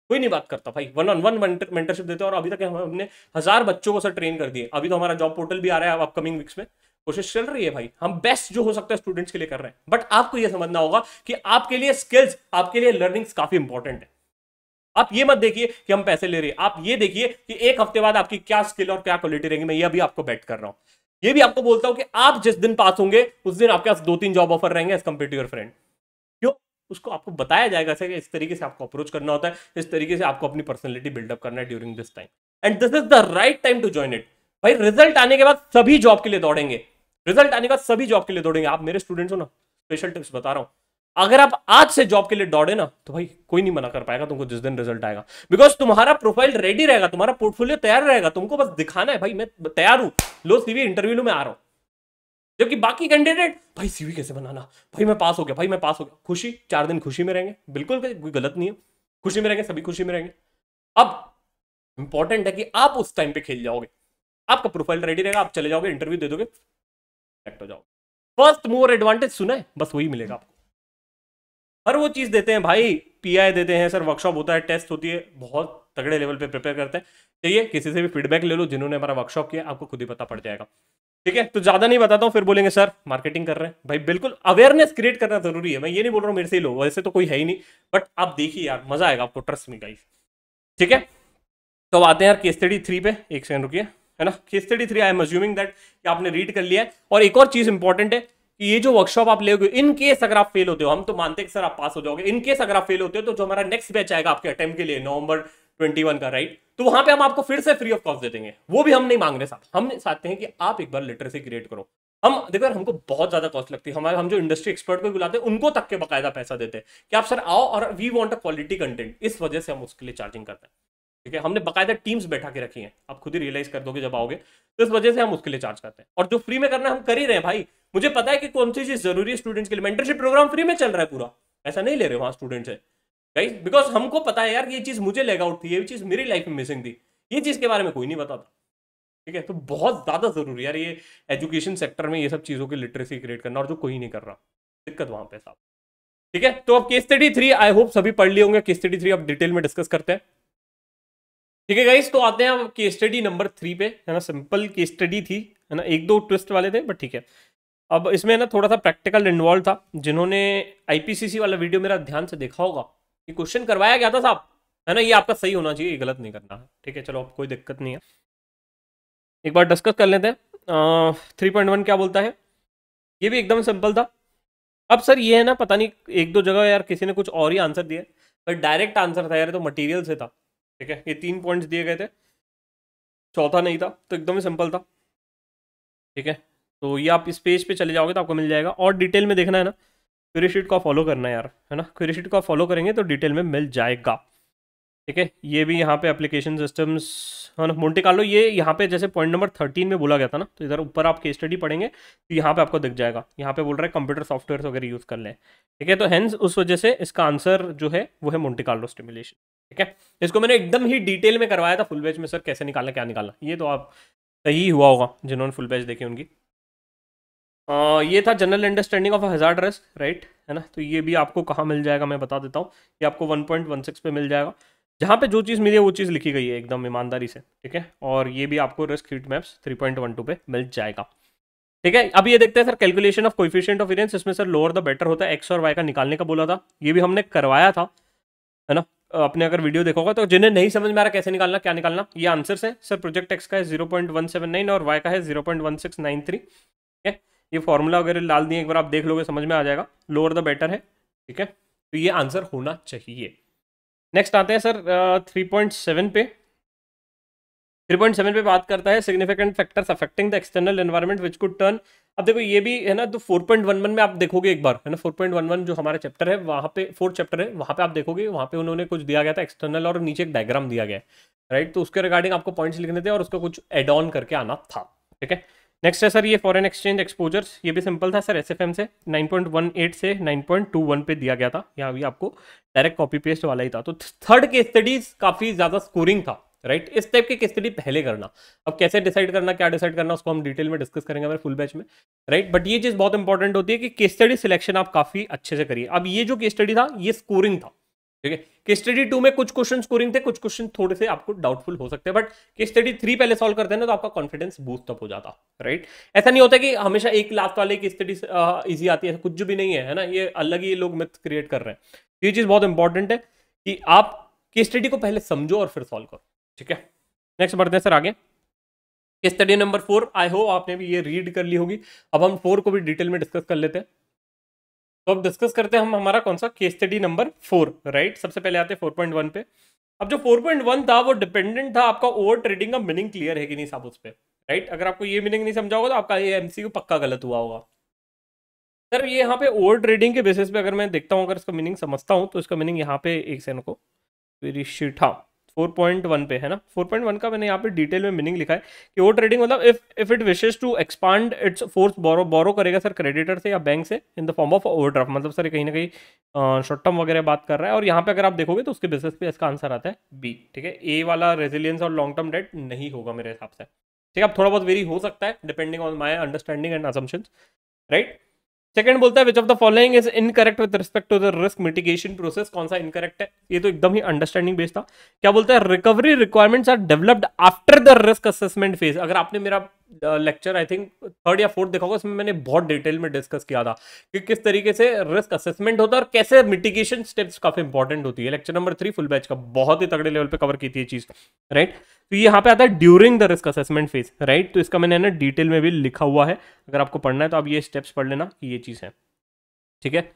कोई नहीं बात करता भाई। 1-on-1 मेंटरशिप देते हैं और अभी तक हमने 1000 बच्चों को सर ट्रेन कर दिए। अभी तो हमारा जॉब पोर्टल भी आ रहा है अपकमिंग वीक्स में, कोशिश चल रही है भाई, हम बेस्ट जो हो सकता है स्टूडेंट्स के लिए कर रहे हैं। बट आपको यह समझना होगा कि आपके लिए स्किल्स, आपके लिए लर्निंग्स काफी इंपॉर्टेंट है। आप ये मत देखिए कि हम पैसे ले रहे हैं, आप ये देखिए कि एक हफ्ते बाद आपकी क्या स्किल और क्या क्वालिटी रहेगी। मैं ये अभी आपको बेट कर रहा हूं, ये भी आपको बोलता हूं कि आप जिस दिन पास होंगे उस दिन आपके पास 2-3 जॉब ऑफर रहेंगे as compare to your friend. क्यों? उसको आपको बताया जाएगा कि इस तरीके से आपको अप्रोच करना होता है, इस तरीके से आपको अपनी पर्सनैलिटी बिल्डअप करना है during this time, and this is the right time to join it. भाई रिजल्ट आने के बाद सभी जॉब के लिए दौड़ेंगे, रिजल्ट आने के बाद सभी जॉब के लिए दौड़ेंगे। आप मेरे स्टूडेंट्स हो ना, स्पेशल टिप्स बता रहा हूं, अगर आप आज से जॉब के लिए दौड़े ना तो भाई कोई नहीं मना कर पाएगा तुमको जिस दिन रिजल्ट आएगा, बिकॉज तुम्हारा प्रोफाइल रेडी रहेगा, तुम्हारा पोर्टफोलियो तैयार रहेगा, तुमको बस दिखाना है भाई मैं तैयार हूं, लो सीवी, इंटरव्यू में आ रहा हूं। जबकि बाकी कैंडिडेट भाई सीवी कैसे बनाना, भाई मैं पास हो गया, भाई मैं पास हो गया, खुशी 4 दिन खुशी में रहेंगे, बिल्कुल कोई गलत नहीं है, खुशी में रहेंगे, सभी खुशी में रहेंगे। अब इंपॉर्टेंट है कि आप उस टाइम पे खेल जाओगे, आपका प्रोफाइल रेडी रहेगा, आप चले जाओगे, इंटरव्यू दे दोगे, सेलेक्ट हो जाओगे। फर्स्ट मूवर एडवांटेज सुना है, बस वही मिलेगा आपको। हर वो चीज देते हैं भाई, पीआई देते हैं सर, वर्कशॉप होता है, टेस्ट होती है, बहुत तगड़े लेवल पे प्रिपेयर करते हैं। चाहिए किसी से भी फीडबैक ले लो जिन्होंने हमारा वर्कशॉप किया, आपको खुद ही पता पड़ जाएगा। ठीक है, तो ज्यादा नहीं बताता हूं, फिर बोलेंगे सर मार्केटिंग कर रहे हैं। भाई बिल्कुल अवेयरनेस क्रिएट करना जरूरी है, मैं ये नहीं बोल रहा हूं मेरे से ही लो, वैसे तो कोई है ही नहीं, बट आप देखिए यार मजा आएगा आपको, ट्रस्ट मी गाइस। ठीक है, तो आते हैं यार केस स्टडी 3 पे, एक सेकंड रुकिए, है ना। Case study 3 I am assuming that कि आपने रीड कर लिया है। और एक और चीज इंपॉर्टेंट है कि ये जो वर्कशॉप आप लेोगे, इन केस अगर आप फेल होते हो, हम तो मानते हैं कि सर आप पास हो जाओगे, इन केस अगर आप फेल होते हो तो जो हमारा नेक्स्ट बैच आएगा आपके अटेम्प्ट के लिए नवंबर 21 का, राइट, तो वहां पे हम आपको फिर से फ्री ऑफ कॉस्ट दे देंगे। वो भी हम नहीं मांग रहे साहब, हम चाहते हैं कि आप एक बार लिटरेसी क्रिएट करो। हम देखो यार, हमको बहुत ज्यादा कॉस्ट लगती है, हमारे हम जो इंडस्ट्री एक्सपर्ट को बुलाते हैं उनको तक के बकायदा पैसा देते हैं कि आप सर आओ और we want a quality content, इस वजह से हम उसके लिए चार्जिंग करते हैं। ठीक है, हमने बकायदा टीम्स बैठा के रखी हैं, आप खुद ही रियलाइज कर दोगे जब आओगे, तो इस वजह से हम उसके लिए चार्ज करते हैं। और जो फ्री में करना है हम कर ही रहे हैं भाई, मुझे पता है कि कौन सी चीज जरूरी है स्टूडेंट्स के लिए। मेंटरशिप प्रोग्राम फ्री में चल रहा है पूरा, ऐसा नहीं ले रहे वहां स्टूडेंट से गाइस, बिकॉज हमको पता है यार ये चीज मुझे लेग आउट थी, ये चीज मेरी लाइफ में मिसिंग थी, ये चीज के बारे में कोई नहीं बताता। ठीक है, तो बहुत ज्यादा जरूरी यार ये एजुकेशन सेक्टर में ये सब चीजों की लिटरेसी क्रिएट करना, और जो कोई नहीं कर रहा, दिक्कत वहां पे साहब। ठीक है, तो अब केस स्टडी 3 आई होप सभी पढ़ लिए होंगे, केस स्टडी 3 अब डिटेल में डिस्कस करते हैं। ठीक है गाइस, तो आते हैं अब केस स्टडी नंबर 3 पे, है ना। सिंपल केस स्टडी थी, है ना, 1-2 ट्विस्ट वाले थे, बट ठीक है। अब इसमें ना थोड़ा सा प्रैक्टिकल इन्वॉल्व था। जिन्होंने आईपीसीसी वाला वीडियो मेरा ध्यान से देखा होगा, ये क्वेश्चन करवाया गया था साहब, है ना, ये आपका सही होना चाहिए, ये गलत नहीं करना है। ठीक है, चलो अब कोई दिक्कत नहीं है, एक बार डिस्कस कर लेते हैं। 3.1 क्या बोलता है, ये भी एकदम सिंपल था। अब सर ये है ना, पता नहीं 1-2 जगह यार किसी ने कुछ और ही आंसर दिया, पर डायरेक्ट आंसर था यार, तो मटेरियल से था। ठीक है, ये 3 पॉइंट्स दिए गए थे, चौथा नहीं था, तो एकदम ही सिंपल था। ठीक है, तो ये आप इस पेज पे चले जाओगे तो आपको मिल जाएगा, और डिटेल में देखना है ना, क्वेरी शीट को फॉलो करना है यार, है ना, क्वेरी शीट को फॉलो करेंगे तो डिटेल में मिल जाएगा। ठीक है, ये भी यहाँ पे एप्लीकेशन सिस्टम्स, है ना, मोंटे कार्लो, ये यहाँ पे जैसे पॉइंट नंबर 13 में बोला गया था ना, तो इधर ऊपर आप केस स्टडी पढ़ेंगे तो यहाँ पे आपको दिख जाएगा, यहाँ पे बोल रहा है कंप्यूटर सॉफ्टवेयर वगैरह यूज़ कर लें। ठीक है, तो हेंस उस वजह से इसका आंसर जो है वो है मोंटे कार्लो स्टिमुलेशन। ठीक है, इसको मैंने एकदम ही डिटेल में करवाया था फुल बैच में, सर कैसे निकालना क्या निकालना, ये तो आप सही हुआ होगा जिन्होंने फुल बैच देखी उनकी। ये था general understanding of hazard risk, right, है ना। तो ये भी आपको कहाँ मिल जाएगा मैं बता देता हूँ, ये आपको 1.16 पे मिल जाएगा, जहाँ पे जो चीज़ मिली है वो चीज़ लिखी गई है एकदम ईमानदारी से। ठीक है, और ये भी आपको रिस्क हीट मैप्स 3.12 पे मिल जाएगा। ठीक है, अब ये देखते हैं sir calculation of coefficient of variance, इसमें सर लोअर द बेटर होता है, एक्स और वाई का निकालने का बोला था, ये भी हमने करवाया था, है ना। आपने अगर वीडियो देखा होगा, तो जिन्हें नहीं समझ में आ रहा कैसे निकालना क्या निकालना, ये आंसर्स है सर। प्रोजेक्ट एक्स का है 0.179 और वाई का है 0.1693। ठीक है, ये फॉर्मूला वगैरह डाल दिए, एक बार आप देख लोगे समझ में आ जाएगा, लोअर द बेटर है। ठीक है, तो ये आंसर होना चाहिए। नेक्स्ट आते हैं सर 3.7 पे। 3.7 पे बात करता है significant factors affecting the external environment which could turn. अब देखो ये भी है ना, तो 4.11 में आप देखोगे एक बार, है ना, 4.11 जो हमारा चैप्टर है वहाँ पे, 4th चैप्टर है, वहाँ पे आप देखोगे, वहाँ पे उन्होंने कुछ दिया गया था एक्सटर्नल, और नीचे एक डायग्राम दिया गया है, राइट, तो उसके रिगार्डिंग आपको पॉइंट्स लिखने थे और उसका कुछ एड ऑन करके आना था। ठीक है, नेक्स्ट है सर ये फॉरेन एक्सचेंज एक्सपोजर्स, ये भी सिंपल था सर, एसएफएम से 9.18 से 9.21 पे दिया गया था, यहाँ भी आपको डायरेक्ट कॉपी पेस्ट वाला ही था। तो थर्ड केस स्टडीज काफी ज्यादा स्कोरिंग था, राइट। इस टाइप के केस स्टडी पहले करना, अब कैसे डिसाइड करना, क्या डिसाइड करना, उसको हम डिटेल में डिस्कस करेंगे हमारे फुल बैच में, राइट। बट ये चीज बहुत इंपॉर्टेंट होती है कि केस स्टडी सिलेक्शन आप काफी अच्छे से करिए। अब ये जो केस स्टडी था ये स्कोरिंग था, ठीक है। केस स्टडी 2 में कुछ क्वेश्चन स्कोरिंग थे, कुछ क्वेश्चन थोड़े से आपको डाउटफुल हो सकते हैं, बट केस स्टडी 3 पहले सॉल्व करते हैं ना तो आपका कॉन्फिडेंस बूस्ट अप हो जाता, राइट। ऐसा नहीं होता कि हमेशा एक लास्ट वाले केस स्टडी इजी आती है, कुछ भी नहीं है, है ना, ये अलग ही लोग मिथ क्रिएट कर रहे हैं। ये चीज बहुत इंपॉर्टेंट है कि आप केस स्टडी को पहले समझो और फिर सॉल्व करो, ठीक है। नेक्स्ट बढ़ते हैं सर आगे, case study number 4। I hope आपने भी ये रीड कर ली होगी। अब हम 4 को भी डिटेल में डिस्कस कर लेते हैं। तो अब डिस्कस करते हैं हम हमारा कौन सा केस स्टडी नंबर 4, राइट। सबसे पहले आते हैं 4.1 पे। अब जो 4.1 था वो डिपेंडेंट था आपका ओवर ट्रेडिंग का मीनिंग क्लियर है कि नहीं साहब उस पर, राइट। अगर आपको ये मीनिंग नहीं समझा होगा तो आपका ये एमसीक्यू पक्का गलत हुआ होगा सर। ये यहाँ पे ओवर ट्रेडिंग के बेसिस पे अगर मैं देखता हूँ, अगर इसका मीनिंग समझता हूँ तो इसका मीनिंग यहाँ पे एक सेकंड को वेरी शीट, हाँ 4.1 पे है ना। 4.1 का मैंने यहाँ पे डिटेल में मीनिंग लिखा है कि ओवर ट्रेडिंग मतलब if it wishes to expand its force, borrow करेगा सर क्रेडिटर से या बैंक से in the form of overdraft, मतलब सर कहीं ना कहीं शॉर्ट टर्म वगैरह बात कर रहा है। और यहाँ पे अगर आप देखोगे तो उसके बेसिस पे इसका आंसर आता है बी, ठीक है। ए वाला रेजिलियंस और लॉन्ग टर्म डेट नहीं होगा मेरे हिसाब से, ठीक है। अब थोड़ा बहुत वेरी हो सकता है depending on my understanding and assumptions, right. Second बोलता है which of the following is incorrect with respect to the risk mitigation process, कौन सा इनकरेक्ट है, ये तो एकदम ही अंडरस्टैंडिंग बेस्ड था। क्या बोलता है recovery requirements are developed after the risk assessment phase. अगर आपने मेरा लेक्चर आई थिंक 3rd या 4th देखा होगा, इसमें मैंने बहुत डिटेल में डिस्कस किया था कि किस तरीके से रिस्क असेसमेंट होता है और कैसे मिटिगेशन स्टेप्स काफी इंपॉर्टेंट होती है। लेक्चर नंबर 3 फुल बैच का बहुत ही तगड़े लेवल पे कवर की थी ये चीज, राइट। तो यहाँ पे आता है during the risk assessment phase, right. तो इसका मैंने ना डिटेल में भी लिखा हुआ है, अगर आपको पढ़ना है तो आप ये स्टेप्स पढ़ लेना कि ये चीज है, ठीक है।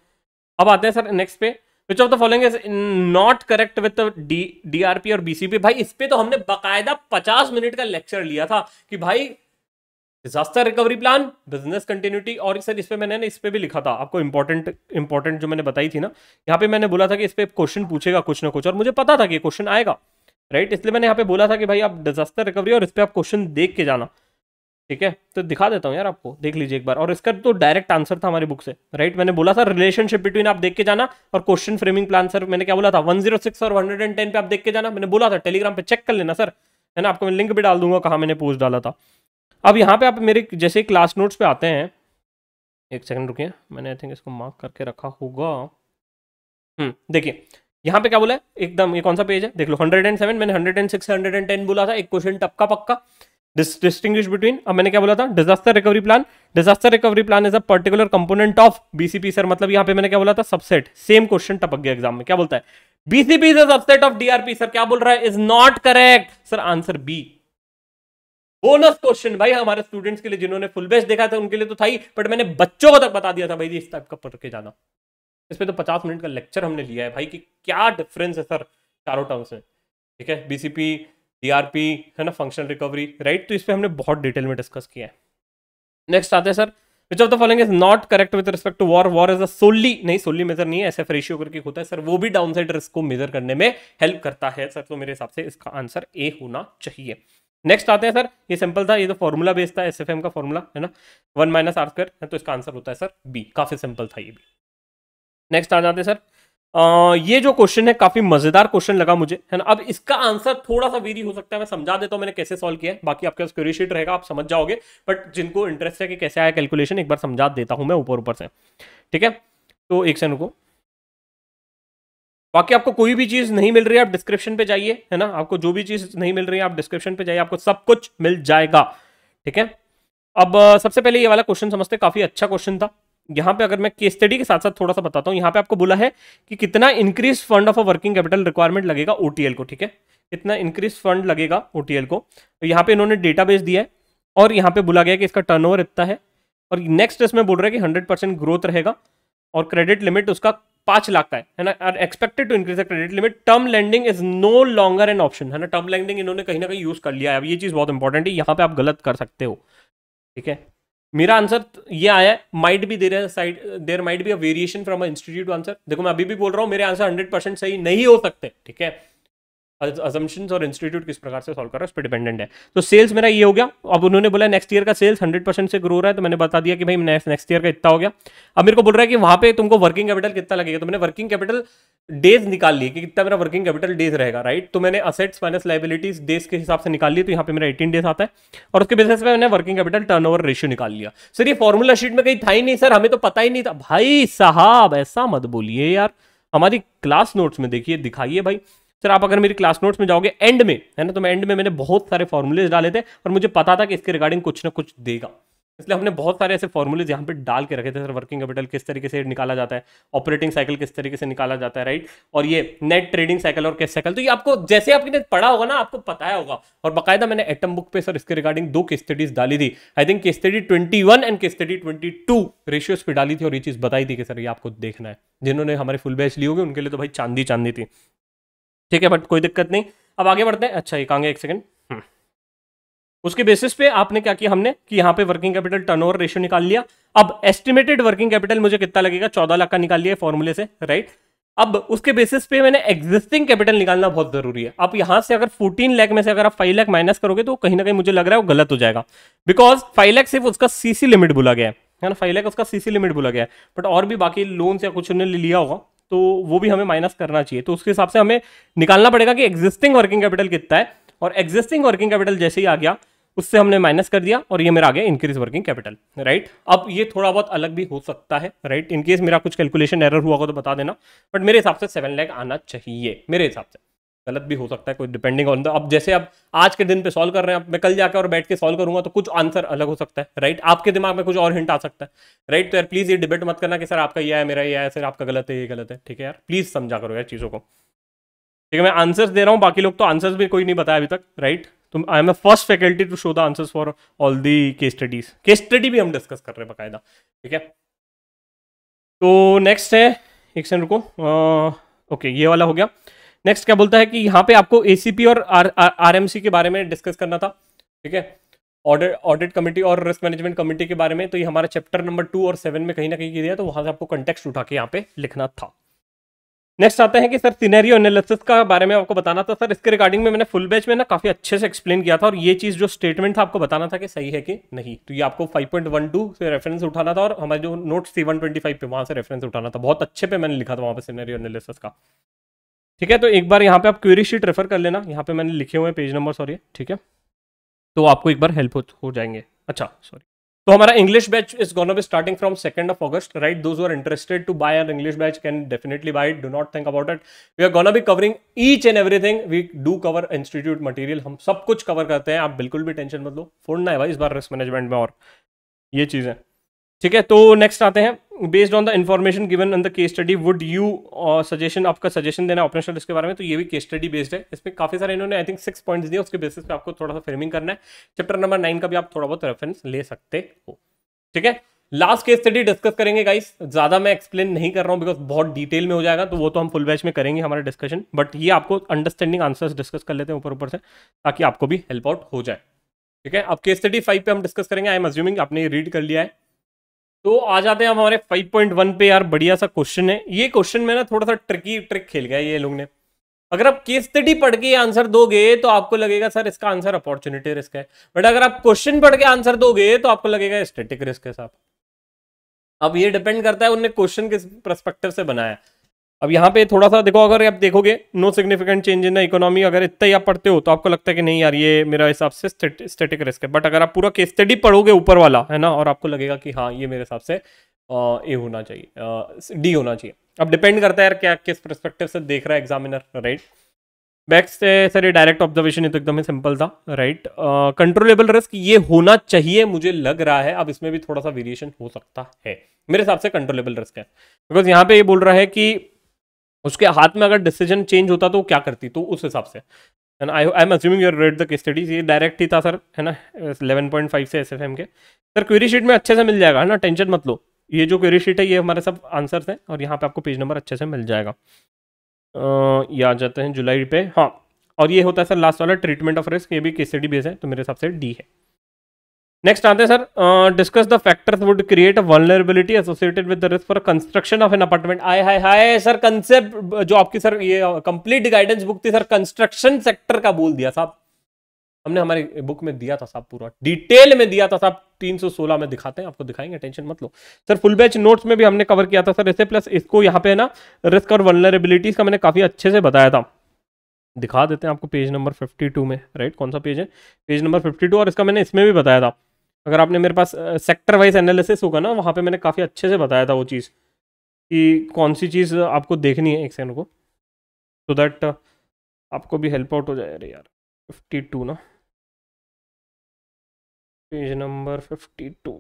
अब आते हैं सर नेक्स्ट पे, विच of the following is not correct with DRP और बीसीपी। भाई इस पे तो हमने बकायदा 50 मिनट का लेक्चर लिया था कि भाई disaster recovery plan, business continuity, और सर इस पे मैंने ना इस पे भी लिखा था आपको इंपॉर्टेंट जो मैंने बताई थी ना, यहाँ पे मैंने बोला था कि इस पे क्वेश्चन पूछेगा कुछ ना कुछ, और मुझे पता था कि क्वेश्चन आएगा, राइट। इसलिए मैंने यहाँ पे बोला था कि भाई आप डिजास्टर रिकवरी और इस पे आप क्वेश्चन देख के जाना, ठीक है। तो दिखा देता हूँ यार आपको, देख लीजिए एक बार। और इसका तो डायरेक्ट आंसर था हमारी बुक से, राइट। मैंने बोला था रिलेशनशिप बिटवीन आप देख के जाना, और क्वेश्चन फ्रेमिंग प्लान सर मैंने क्या बोला था 106 और 110 पे आप देख के जाना, मैंने बोला था। टेलीग्राम पे चेक कर लेना सर, है ना, आपको मैं लिंक भी डाल दूंगा कहाँ मैंने पोस्ट डाला था। अब यहाँ पे आप मेरे जैसे क्लास नोट्स पे आते हैं, एक सेकंड रुकिए, मैंने आई थिंक इसको मार्क करके रखा होगा। देखिए यहाँ पे क्या बोला है एकदम, ये कौन सा पेज है देख लो, 107। मैंने 106 से 110 बोला था, एक क्वेश्चन टपका पक्का डिस्टिंग्विश बिटवीन। अब मैंने क्या बोला था disaster recovery plan, disaster recovery plan is a particular component of BCP sir, मतलब यहाँ पे मैंने क्या बोला था सबसेट। सेम क्वेश्चन टपक गया एग्जाम में, क्या बोलता है BCP is a subset of DRP sir, क्या बोल रहा है is not correct sir, answer B. Bonus question भाई हमारे स्टूडेंट्स के लिए, जिन्होंने फुल बेस देखा था उनके लिए तो था ही, बट मैंने बच्चों को तक बता दिया था भाई इस टाइप का पढ़ के जाना। इस पे तो 50 मिनट का लेक्चर हमने लिया है भाई कि क्या डिफरेंस है सर चारों टर्म्स में, ठीक है। बीसीपी, डीआरपी, है ना, फंक्शनल रिकवरी, राइट। तो इस पे हमने बहुत डिटेल में डिस्कस किया है। नेक्स्ट आते हैं sir which of the following is not correct with respect to war, war is a solely, नहीं सोली मेजर नहीं है, एसएफ रेशियो करके होता है सर, वो भी डाउनसाइड रिस्क को मेजर करने में हेल्प करता है सर। तो मेरे हिसाब से इसका आंसर ए होना चाहिए। नेक्स्ट आते हैं सर, ये सिंपल था, ये तो फॉर्मूला बेस्ड था, एसएफएम का फॉर्मूला है ना, 1 - R², तो इसका आंसर होता है सर बी, काफी सिंपल था ये भी। नेक्स्ट आ जाते हैं सर, ये जो क्वेश्चन है काफी मजेदार क्वेश्चन लगा मुझे, है ना। अब इसका आंसर थोड़ा सा वेरी हो सकता है, मैं समझा देता हूं मैंने कैसे सॉल्व किया है, बाकी आपके पास क्वेरी शीट रहेगा आप समझ जाओगे, बट जिनको इंटरेस्ट है कि कैसे आया कैलकुलेशन, एक बार समझा देता हूं मैं ऊपर से, ठीक है। तो एक सेकंड को, बाकी आपको कोई भी चीज नहीं मिल रही है आप डिस्क्रिप्शन पे जाइए, है ना, आपको जो भी चीज नहीं मिल रही है आप डिस्क्रिप्शन पे जाइए, आपको सब कुछ मिल जाएगा, ठीक है। अब सबसे पहले ये वाला क्वेश्चन समझते, काफी अच्छा क्वेश्चन था। यहाँ पे अगर मैं केस स्टडी के साथ साथ थोड़ा सा बताता हूँ, यहाँ पे आपको बोला है कि कितना increase fund of a working capital requirement लगेगा ओटीएल को, ठीक है, कितना इंक्रीज फंड लगेगा ओटीएल को। तो यहाँ पे इन्होंने डेटाबेस दिया है और यहाँ पे बोला गया कि इसका टर्नओवर इतना है, और नेक्स्ट इसमें बोल रहा है कि 100% ग्रोथ रहेगा और क्रेडिट लिमिट उसका 5 लाख का है ना, expected to increase the credit limit, term lending is no longer an option, है ना, टर्म लेंडिंग इन्होंने कहीं ना कहीं यूज कर लिया है। अब ये चीज बहुत इंपॉर्टेंट है, यहाँ पे आप गलत कर सकते हो, ठीक है। मेरा आंसर ये आया है, माइट भी there might be a variation from a institute answer. देखो मैं अभी भी बोल रहा हूं मेरे आंसर 100% सही नहीं हो सकते, ठीक है। असम्पशंस और इंस्टीट्यूट किस प्रकार से सॉल्व कर रहा है उस पर डिपेंडेंट है। तो सेल्स मेरा ये हो गया। अब उन्होंने बोला नेक्स्ट ईयर का सेल्स 100% से ग्रो रहा है, तो मैंने बता दिया कि भाई नेक्स्ट ईयर का इतना हो गया। अब मेरे को बोल रहा है कि वहां पे तुमको वर्किंग कैपिटल कितना लगेगा, तो मैंने वर्किंग कैपिटल डेज निकाल लिए कि कितना मेरा वर्किंग कैपिटल डेज रहेगा, राइट। तो मैंने असेट्स माइनस लाइबिलिटीज डेज के हिसाब से निकाल लिए, तो यहाँ पे मेरा 18 डेज आता है, और उसके बेसिस पे मैंने वर्किंग कैपिटल टर्नओवर रेशियो निकाल लिया। सर ये फॉर्मूला शीट में कहीं था ही नहीं सर, हमें तो पता ही नहीं था। भाई साहब ऐसा मत बोलिए यार, हमारी क्लास नोट्स में देखिए, दिखाइए भाई। सर आप अगर मेरी क्लास नोट्स में जाओगे एंड में, है ना, तो मैं एंड में मैंने बहुत सारे फॉर्मूलेज डाले थे और मुझे पता था कि इसके रिगार्डिंग कुछ ना कुछ देगा, इसलिए हमने बहुत सारे ऐसे फॉर्मूलेज यहाँ पे डाल के रखे थे। सर वर्किंग कैपिटल किस तरीके से निकाला जाता है, ऑपरेटिंग साइकिल किस तरीके से निकाला जाता है, राइट, और ये नेट ट्रेडिंग साइकिल और कैश साइकिल, तो ये आपको जैसे आपने पढ़ा होगा ना, आपको पता होगा। और बाकायदा मैंने एटम बुक पे सर इसके रिगार्डिंग 2 केस स्टडीज डाली थी, I think case study 21 and case study 22 ratios पे डाली थी, और ये चीज बताई थी कि सर ये आपको देखना है। जिन्होंने हमारे फुल बैच ली होगी उनके लिए तो भाई चांदी चांदी थी, ठीक है, बट कोई दिक्कत नहीं। अब आगे बढ़ते हैं। अच्छा ये कहांगे, एक सेकंड। उसके बेसिस पे आपने क्या किया, हमने कि यहाँ पे वर्किंग कैपिटल टर्नओवर रेशियो निकाल लिया। अब एस्टिमेटेड वर्किंग कैपिटल मुझे कितना लगेगा, 14 लाख का निकाल लिया फॉर्मूले से, राइट। अब उसके बेसिस पे मैंने एग्जिस्टिंग कैपिटल निकालना बहुत जरूरी है। अब यहां से अगर 14 लाख में से अगर आप 5 लाख माइनस करोगे तो कहीं ना कहीं मुझे लग रहा है वो गलत हो जाएगा, बिकॉज 5 लाख सिर्फ उसका सीसी लिमिट बोला गया है ना, 5 लाख उसका सीसी लिमिट बोला गया है, बट और भी बाकी लोन या कुछ उन्होंने लिया होगा तो वो भी हमें माइनस करना चाहिए। तो उसके हिसाब से हमें निकालना पड़ेगा कि एग्जिस्टिंग वर्किंग कैपिटल कितना है, और एग्जिस्टिंग वर्किंग कैपिटल जैसे ही आ गया उससे हमने माइनस कर दिया, और ये मेरा आ गया इंक्रीज वर्किंग कैपिटल, राइट। अब ये थोड़ा बहुत अलग भी हो सकता है, राइट, इनकेस मेरा कुछ कैलकुलेशन एरर हुआ होगा तो बता देना, बट मेरे हिसाब से 7 लाख आना चाहिए, मेरे हिसाब से। गलत भी हो सकता है, कोई डिपेंडिंग ऑन द, अब जैसे अब आज के दिन पे सॉल्व कर रहे हैं, अब मैं कल जाकर और बैठ के सॉल्व करूंगा तो कुछ आंसर अलग हो सकता है, राइट, आपके दिमाग में कुछ और हिंट आ सकता है, राइट। तो यार प्लीज ये डिबेट मत करना कि सर आपका ये है मेरा ये है, सर आपका गलत है ये गलत है, ठीक है यार, प्लीज समझा करो यार चीजों को, ठीक है। मैं आंसर्स दे रहा हूं, बाकी लोग तो आंसर्स भी कोई नहीं बताया अभी तक, राइट। तो I am a first faculty to show the answers for all the case studies, case study भी हम डिस्कस कर रहे हैं बाकायदा, ठीक है। तो नेक्स्ट है, एक सेकंड रुको, ओके ये वाला हो गया। नेक्स्ट क्या बोलता है कि यहाँ पे आपको एसीपी और आरएमसी के बारे में डिस्कस करना था, ठीक है, ऑडिट कमेटी और रिस्क मैनेजमेंट कमेटी के बारे में। तो ये हमारा चैप्टर नंबर 2 और 7 में कहीं ना कहीं दिया, तो वहां से आपको कंटेक्स्ट उठा के यहाँ पे लिखना था। नेक्स्ट आता है कि सर सिनेरियो एनालिसिस का बारे में आपको बताना था। सर इसके रिगार्डिंग में मैंने फुल बैच में ना काफी अच्छे से एक्सप्लेन किया था, और ये चीज जो स्टेटमेंट था आपको बताना था कि सही है कि नहीं। तो ये आपको 5.12 से रेफरेंस उठाना था, और हमारे जो नोट्स थी 125 पे वहां से रेफरेंस उठाना था। बहुत अच्छे पे मैंने लिखा था वहां पे सिनेरियो एनालिसिस का, ठीक है। तो एक बार यहाँ पे आप क्वेरी शीट रेफर कर लेना, यहाँ पे मैंने लिखे हुए पेज नंबर, सॉरी, ठीक है, तो आपको एक बार हेल्प हो जाएंगे। अच्छा सॉरी, तो हमारा English batch is gonna be starting from 2nd of August, right? Those who are interested to buy an English batch can definitely buy it. Do not think about it. We are gonna be covering each and everything. We do cover institute material. हम सब कुछ cover करते हैं, आप बिल्कुल भी tension मत लो। फोड़ना है भाई इस बार रिस्क मैनेजमेंट में, और ये चीजें, ठीक है। तो नेक्स्ट आते हैं, based on the information given in the case study would you suggestion, आपका सजेशन देना ऑपरेशनल रिस्क के बारे में। तो ये भी केस स्टडी बेस्ड है, इसमें काफी सारे इन्होंने आई थिंक 6 पॉइंट्स दिए, उसके बेसिस पे आपको थोड़ा सा फ्रेमिंग करना है। चैप्टर नंबर 9 का भी आप थोड़ा बहुत रेफरेंस ले सकते हो, ठीक है। लास्ट केस स्टडी डिस्कस करेंगे गाइस, ज्यादा मैं एक्सप्लेन नहीं कर रहा हूं बिकॉज बहुत डिटेल में हो जाएगा, तो वो तो हम फुल बैच में करेंगे हमारा डिस्कशन, बट ये आपको अंडरस्टैंडिंग आंसर्स डिस्कस कर लेते हैं ऊपर ऊपर से, ताकि आपको भी हेल्प आउट हो जाए, ठीक है। अब केस स्टडी 5 पे हम डिस्कस करेंगे, आई एम अज्यूमिंग आपने रीड कर लिया है। तो आ जाते हैं हम हमारे 5.1 पे। यार बढ़िया सा क्वेश्चन है ये, क्वेश्चन में ना थोड़ा सा ट्रिक खेल गया ये लोग ने। अगर आप केस स्टडी पढ़ के आंसर दोगे तो आपको लगेगा सर इसका आंसर अपॉर्चुनिटी रिस्क है, बट अगर आप क्वेश्चन पढ़ के आंसर दोगे तो आपको लगेगा स्टैटिक रिस्क है साहब। अब ये डिपेंड करता है उनने क्वेश्चन किस पर्सपेक्टिव से बनाया। अब यहाँ पे थोड़ा सा देखो, अगर आप देखोगे no significant change in the economy, अगर इतना ही आप पढ़ते हो तो आपको लगता है कि नहीं यार ये मेरा हिसाब से स्टैटिक रिस्क है, बट अगर आप पूरा केस स्टडी पढ़ोगे ऊपर वाला, है ना, और आपको लगेगा कि हाँ ये मेरे हिसाब से ए होना चाहिए, डी होना चाहिए। अब डिपेंड करता है यार क्या किस पर्सपेक्टिव से देख रहा है एग्जामिनर, राइट। बैक्स से सर ये डायरेक्ट ऑब्जर्वेशन है तो एकदम ही सिंपल था, राइट। कंट्रोलेबल रिस्क ये होना चाहिए मुझे लग रहा है, अब इसमें भी थोड़ा सा वेरिएशन हो सकता है, मेरे हिसाब से कंट्रोलेबल रिस्क है, बिकॉज यहाँ पे ये बोल रहा है कि उसके हाथ में अगर डिसीजन चेंज होता तो क्या करती, तो उस हिसाब से, and I am assuming you're read the case studies, ये डायरेक्ट ही था सर, है ना, 11.5 से एसएफएम के। सर क्वेरी शीट में अच्छे से मिल जाएगा, है ना, टेंशन मत लो। ये जो क्वेरी शीट है ये हमारे सब आंसर्स हैं, और यहाँ पे आपको पेज नंबर अच्छे से मिल जाएगा। ये आ जाते हैं जुलाई पे, हाँ। और ये होता है सर लास्ट वाला ट्रीटमेंट ऑफ रिस्क, ये भी केस स्टडी बेस है, तो मेरे हिसाब से डी है। नेक्स्ट आते हैं sir, discuss the factors would create a vulnerability associated with the risk for construction of an apartment. I hi hi sir, concept जो आपकी सर ये कंप्लीट गाइडेंस बुक थी सर, कंस्ट्रक्शन सेक्टर का बोल दिया साहब हमने, हमारी बुक में दिया था साहब, पूरा डिटेल में दिया था साहब, 316 में दिखाते हैं आपको, दिखाएंगे, टेंशन मत लो सर। फुल बैच नोट्स में भी हमने कवर किया था सर इसे, प्लस इसको यहाँ पे है ना रिस्क और वल्नरेबिलिटीज का मैंने काफी अच्छे से बताया था। दिखा देते हैं आपको पेज नंबर 52 में, राइट, कौन सा पेज है, पेज नंबर 52, और इसका मैंने इसमें भी बताया था। अगर आपने मेरे पास सेक्टर वाइज एनालिसिस होगा ना, वहाँ पे मैंने काफ़ी अच्छे से बताया था वो चीज़ कि कौन सी चीज़ आपको देखनी है, एक सेकंड को, सो दैट आपको भी हेल्प आउट हो जाए। अरे यार 52 ना, पेज नंबर 52,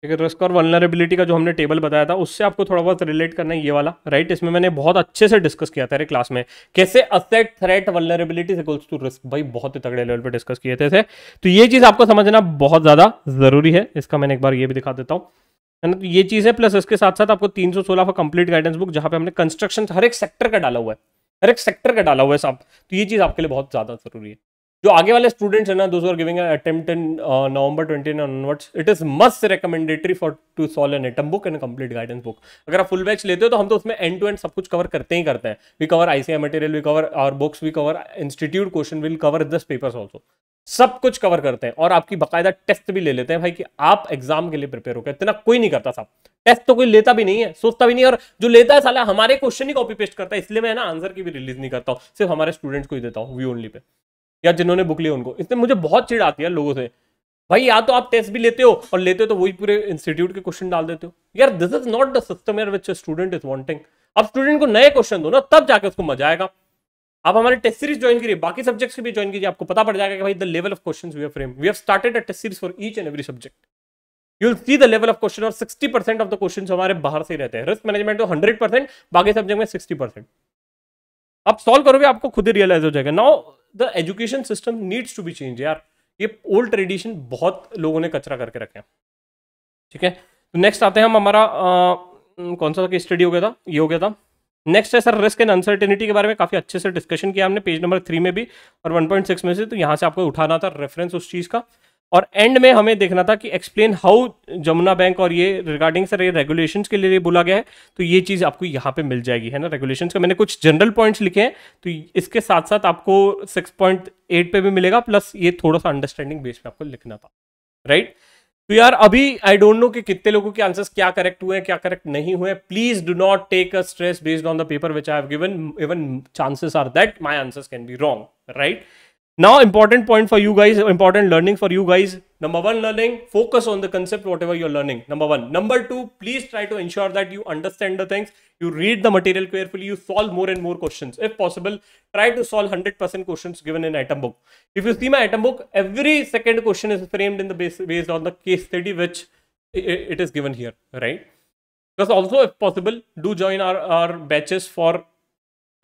ठीक है। रिस्क और वल्नरेबिलिटी का जो हमने टेबल बताया था उससे आपको थोड़ा बहुत रिलेट करना है ये वाला, राइट। इसमें मैंने बहुत अच्छे से डिस्कस किया था अरे क्लास में, कैसे asset threat vulnerability equals to risk, भाई बहुत ही तगड़े लेवल पे डिस्कस किए थे। तो ये चीज़ आपको समझना बहुत ज़्यादा ज़रूरी है। इसका मैंने एक बार ये भी दिखा देता हूँ, है ना। तो ये चीज़ है, प्लस इसके साथ साथ आपको 316 का कंप्लीट गाइडेंस बुक, जहाँ पे हमने कंस्ट्रक्शन हर एक सेक्टर का डाला हुआ है, हर एक सेक्टर का डाला हुआ है साहब। तो ये चीज़ आपके लिए बहुत ज़्यादा ज़रूरी है। जो आगे वाले स्टूडेंट्स है ना, those are giving attempt in November 20 onwards, it is must recommendatory for to solve an atom book and complete guidance book. अगर आप फुल बैच लेते हो तो हम तो उसमें एंड टू एंड सब कुछ कवर करते ही करते हैं। We cover ICI material, we cover our books, we cover institute question, will cover this papers also, सब कुछ कवर करते हैं। और आपकी बाकायदा टेस्ट भी ले लेते हैं भाई कि आप एग्जाम के लिए प्रिपेयर हो गए। इतना कोई नहीं करता साहब, टेस्ट तो कोई लेता भी नहीं है, सोचता भी नहीं है, और जो लेता है साला हमारे क्वेश्चन ही कॉपी पेस्ट करता है। इसलिए मैं ना आंसर की भी रिलीज नहीं करता हूँ, सिर्फ हमारे स्टूडेंट्स को ही देता हूँ, वी ओनली पे, या जिन्होंने बुक ली उनको। इसमें मुझे बहुत चिढ़ आती है लोगों से, भाई या तो आप टेस्ट भी लेते हो, और लेते हो तो वही पूरे इंस्टीट्यूट के क्वेश्चन डाल देते हो। यार this is not the system यार व्हिच स्टूडेंट इज वांटिंग। अब स्टूडेंट को नए क्वेश्चन दो ना, तब जाके उसको मजा आएगा। आप हमारे टेस्ट सीरीज ज्वाइन करिए, बाकी सब्जेक्ट्स की भी ज्वाइन कीजिए, आपको पता पड़ जाएगा कि भाई the level of questions we have frame, we have started a test series for each and every subject. You will see the level of question, और 60% ऑफ द क्वेश्चंस हमारे बाहर से ही रहते हैं। रिस्क मैनेजमेंट तो 100%, बाकी सब्जेक्ट में 60%। आप सॉल्व करोगे आपको खुद ही रियलाइज हो जाएगा। Now the education system needs to be change यार, ये ओल्ड ट्रेडिशन बहुत लोगों ने कचरा करके रखे हैं, ठीक है। तो नेक्स्ट आते हैं हम, हमारा कौन सा केस स्टडी हो गया था, ये हो गया था। नेक्स्ट है सर रिस्क एंड अनसर्टेनिटी के बारे में काफी अच्छे से डिस्कशन किया हमने, पेज नंबर 3 में भी और 1.6 में से। तो यहाँ से आपको उठाना था रेफरेंस उस चीज का, और एंड में हमें देखना था कि एक्सप्लेन हाउ जमुना बैंक, और ये रिगार्डिंग सर ये रेगुलेशंस के लिए बोला गया है। तो ये चीज़ आपको यहाँ पे मिल जाएगी, है ना। रेगुलेशंस का मैंने कुछ जनरल पॉइंट्स लिखे हैं, तो इसके साथ साथ आपको 6.8 पे भी मिलेगा, प्लस ये थोड़ा सा अंडरस्टैंडिंग बेस पे आपको लिखना था, राइट। तो यार अभी आई डोंट नो कि कितने लोगों के आंसर्स क्या करेक्ट हुए हैं, क्या करेक्ट नहीं हुए। Please do not take a stress based on the paper which I have given, even chances are that my answers can be wrong, right. Now, important point for you guys, important learning for you guys. Number one, learning, focus on the concept, whatever you're learning. Number one. Number two, please try to ensure that you understand the things, you read the material carefully, you solve more and more questions. If possible, try to solve 100% questions given in item book. If you see my item book, every second question is framed in the based on the case study which it is given here, right? Because also, if possible, do join our batches for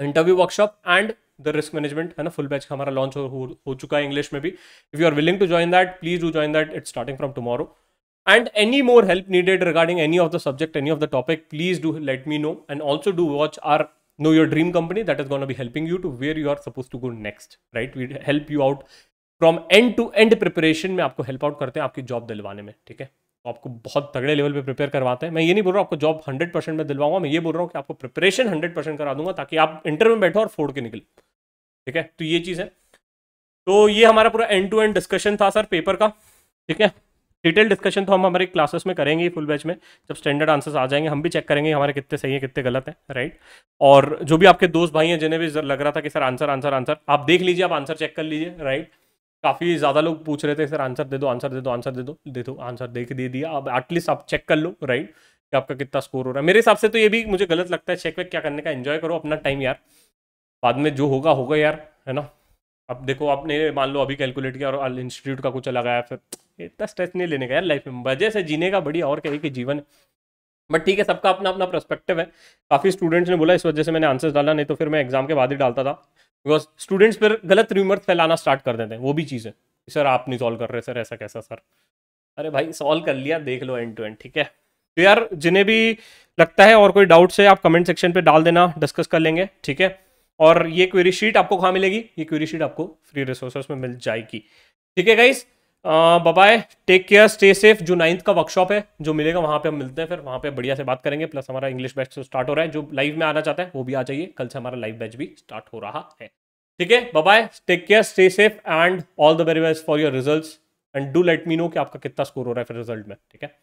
interview workshop and the risk management, है ना। Full batch का हमारा launch हो चुका है इंग्लिश में भी। If you are willing to join that, please do join that, it's starting from tomorrow. And any more help needed regarding any of the subject, any of the topic, please do let me know, and also do watch our know your dream company, that is gonna be helping you to where you are suppose to go next, right. We help you out from end to and preparation में, आपको help out करते हैं आपकी job दिलवाने में, ठीक है। तो आपको बहुत तगड़े लेवल पे प्रिपेयर करवाते हैं। मैं ये नहीं बोल रहा हूँ आपको जॉब 100% में दिलवाऊंगा, मैं ये बोल रहा हूँ कि आपको प्रिपरेशन 100% करा दूंगा, ताकि आप इंटरव्यू में बैठो और फोड़ के निकले, ठीक है। तो ये चीज़ है। तो ये हमारा पूरा एंड टू एंड डिस्कशन था सर पेपर का, ठीक है। डिटेल डिस्कशन तो हम हमारे क्लासेस में करेंगे फुल बैच में, जब स्टैंडर्ड आंसर्स आ जाएंगे हम भी चेक करेंगे हमारे कितने सही है कितने गलत है, राइट। और जो भी आपके दोस्त भाई हैं जिन्हें भी लग रहा था कि सर आंसर आंसर आंसर, आप देख लीजिए, आप आंसर चेक कर लीजिए, राइट। काफ़ी ज़्यादा लोग पूछ रहे थे सर आंसर दे दो, आंसर दे दो, आंसर दे दो, दे दो, आंसर दे दिया। अब एटलीस्ट आप चेक कर लो, राइट, कि आपका कितना स्कोर हो रहा है। मेरे हिसाब से तो ये भी मुझे गलत लगता है, चेक वेक क्या करने का, एंजॉय करो अपना टाइम यार, बाद में जो होगा होगा यार, है ना। अब देखो आपने मान लो अभी कैलकुलेट किया और इंस्टीट्यूट का कुछ लगाया, फिर इतना स्ट्रेस नहीं लेने का यार, लाइफ में मजे से जीने का, बढ़िया और कहीं के जीवन। बट ठीक है, सबका अपना अपना पर्सपेक्टिव है। काफ़ी स्टूडेंट्स ने बोला, इस वजह से मैंने आंसर्स डाला, नहीं तो फिर मैं एग्जाम के बाद ही डालता था, बिकॉज स्टूडेंट्स फिर गलत रूमर्स फैलाना स्टार्ट कर देते हैं। वो भी चीज़ है, सर आप नहीं सॉल्व कर रहे, सर ऐसा कैसा सर, अरे भाई सॉल्व कर लिया, देख लो एंड टू एंड, ठीक है। तो यार जिन्हें भी लगता है और कोई डाउट्स है, आप कमेंट सेक्शन पे डाल देना, डिस्कस कर लेंगे, ठीक है। और ये क्वेरी शीट आपको कहाँ मिलेगी? ये क्वेरी शीट आपको फ्री रिसोर्सेस में मिल जाएगी। ठीक है guys, bye bye, take care, stay safe. जो 9th का वर्कशॉप है जो मिलेगा वहां पे हम मिलते हैं, फिर वहां पे बढ़िया से बात करेंगे। प्लस हमारा इंग्लिश बैच स्टार्ट हो रहा है, जो लाइव में आना चाहता है वो भी आ जाइए, कल से हमारा लाइव बैच भी स्टार्ट हो रहा है। ठीक है, bye bye, take care, stay safe and all the very best for your results and do let me know कि आपका कितना स्कोर हो रहा है फिर रिजल्ट में। ठीक है।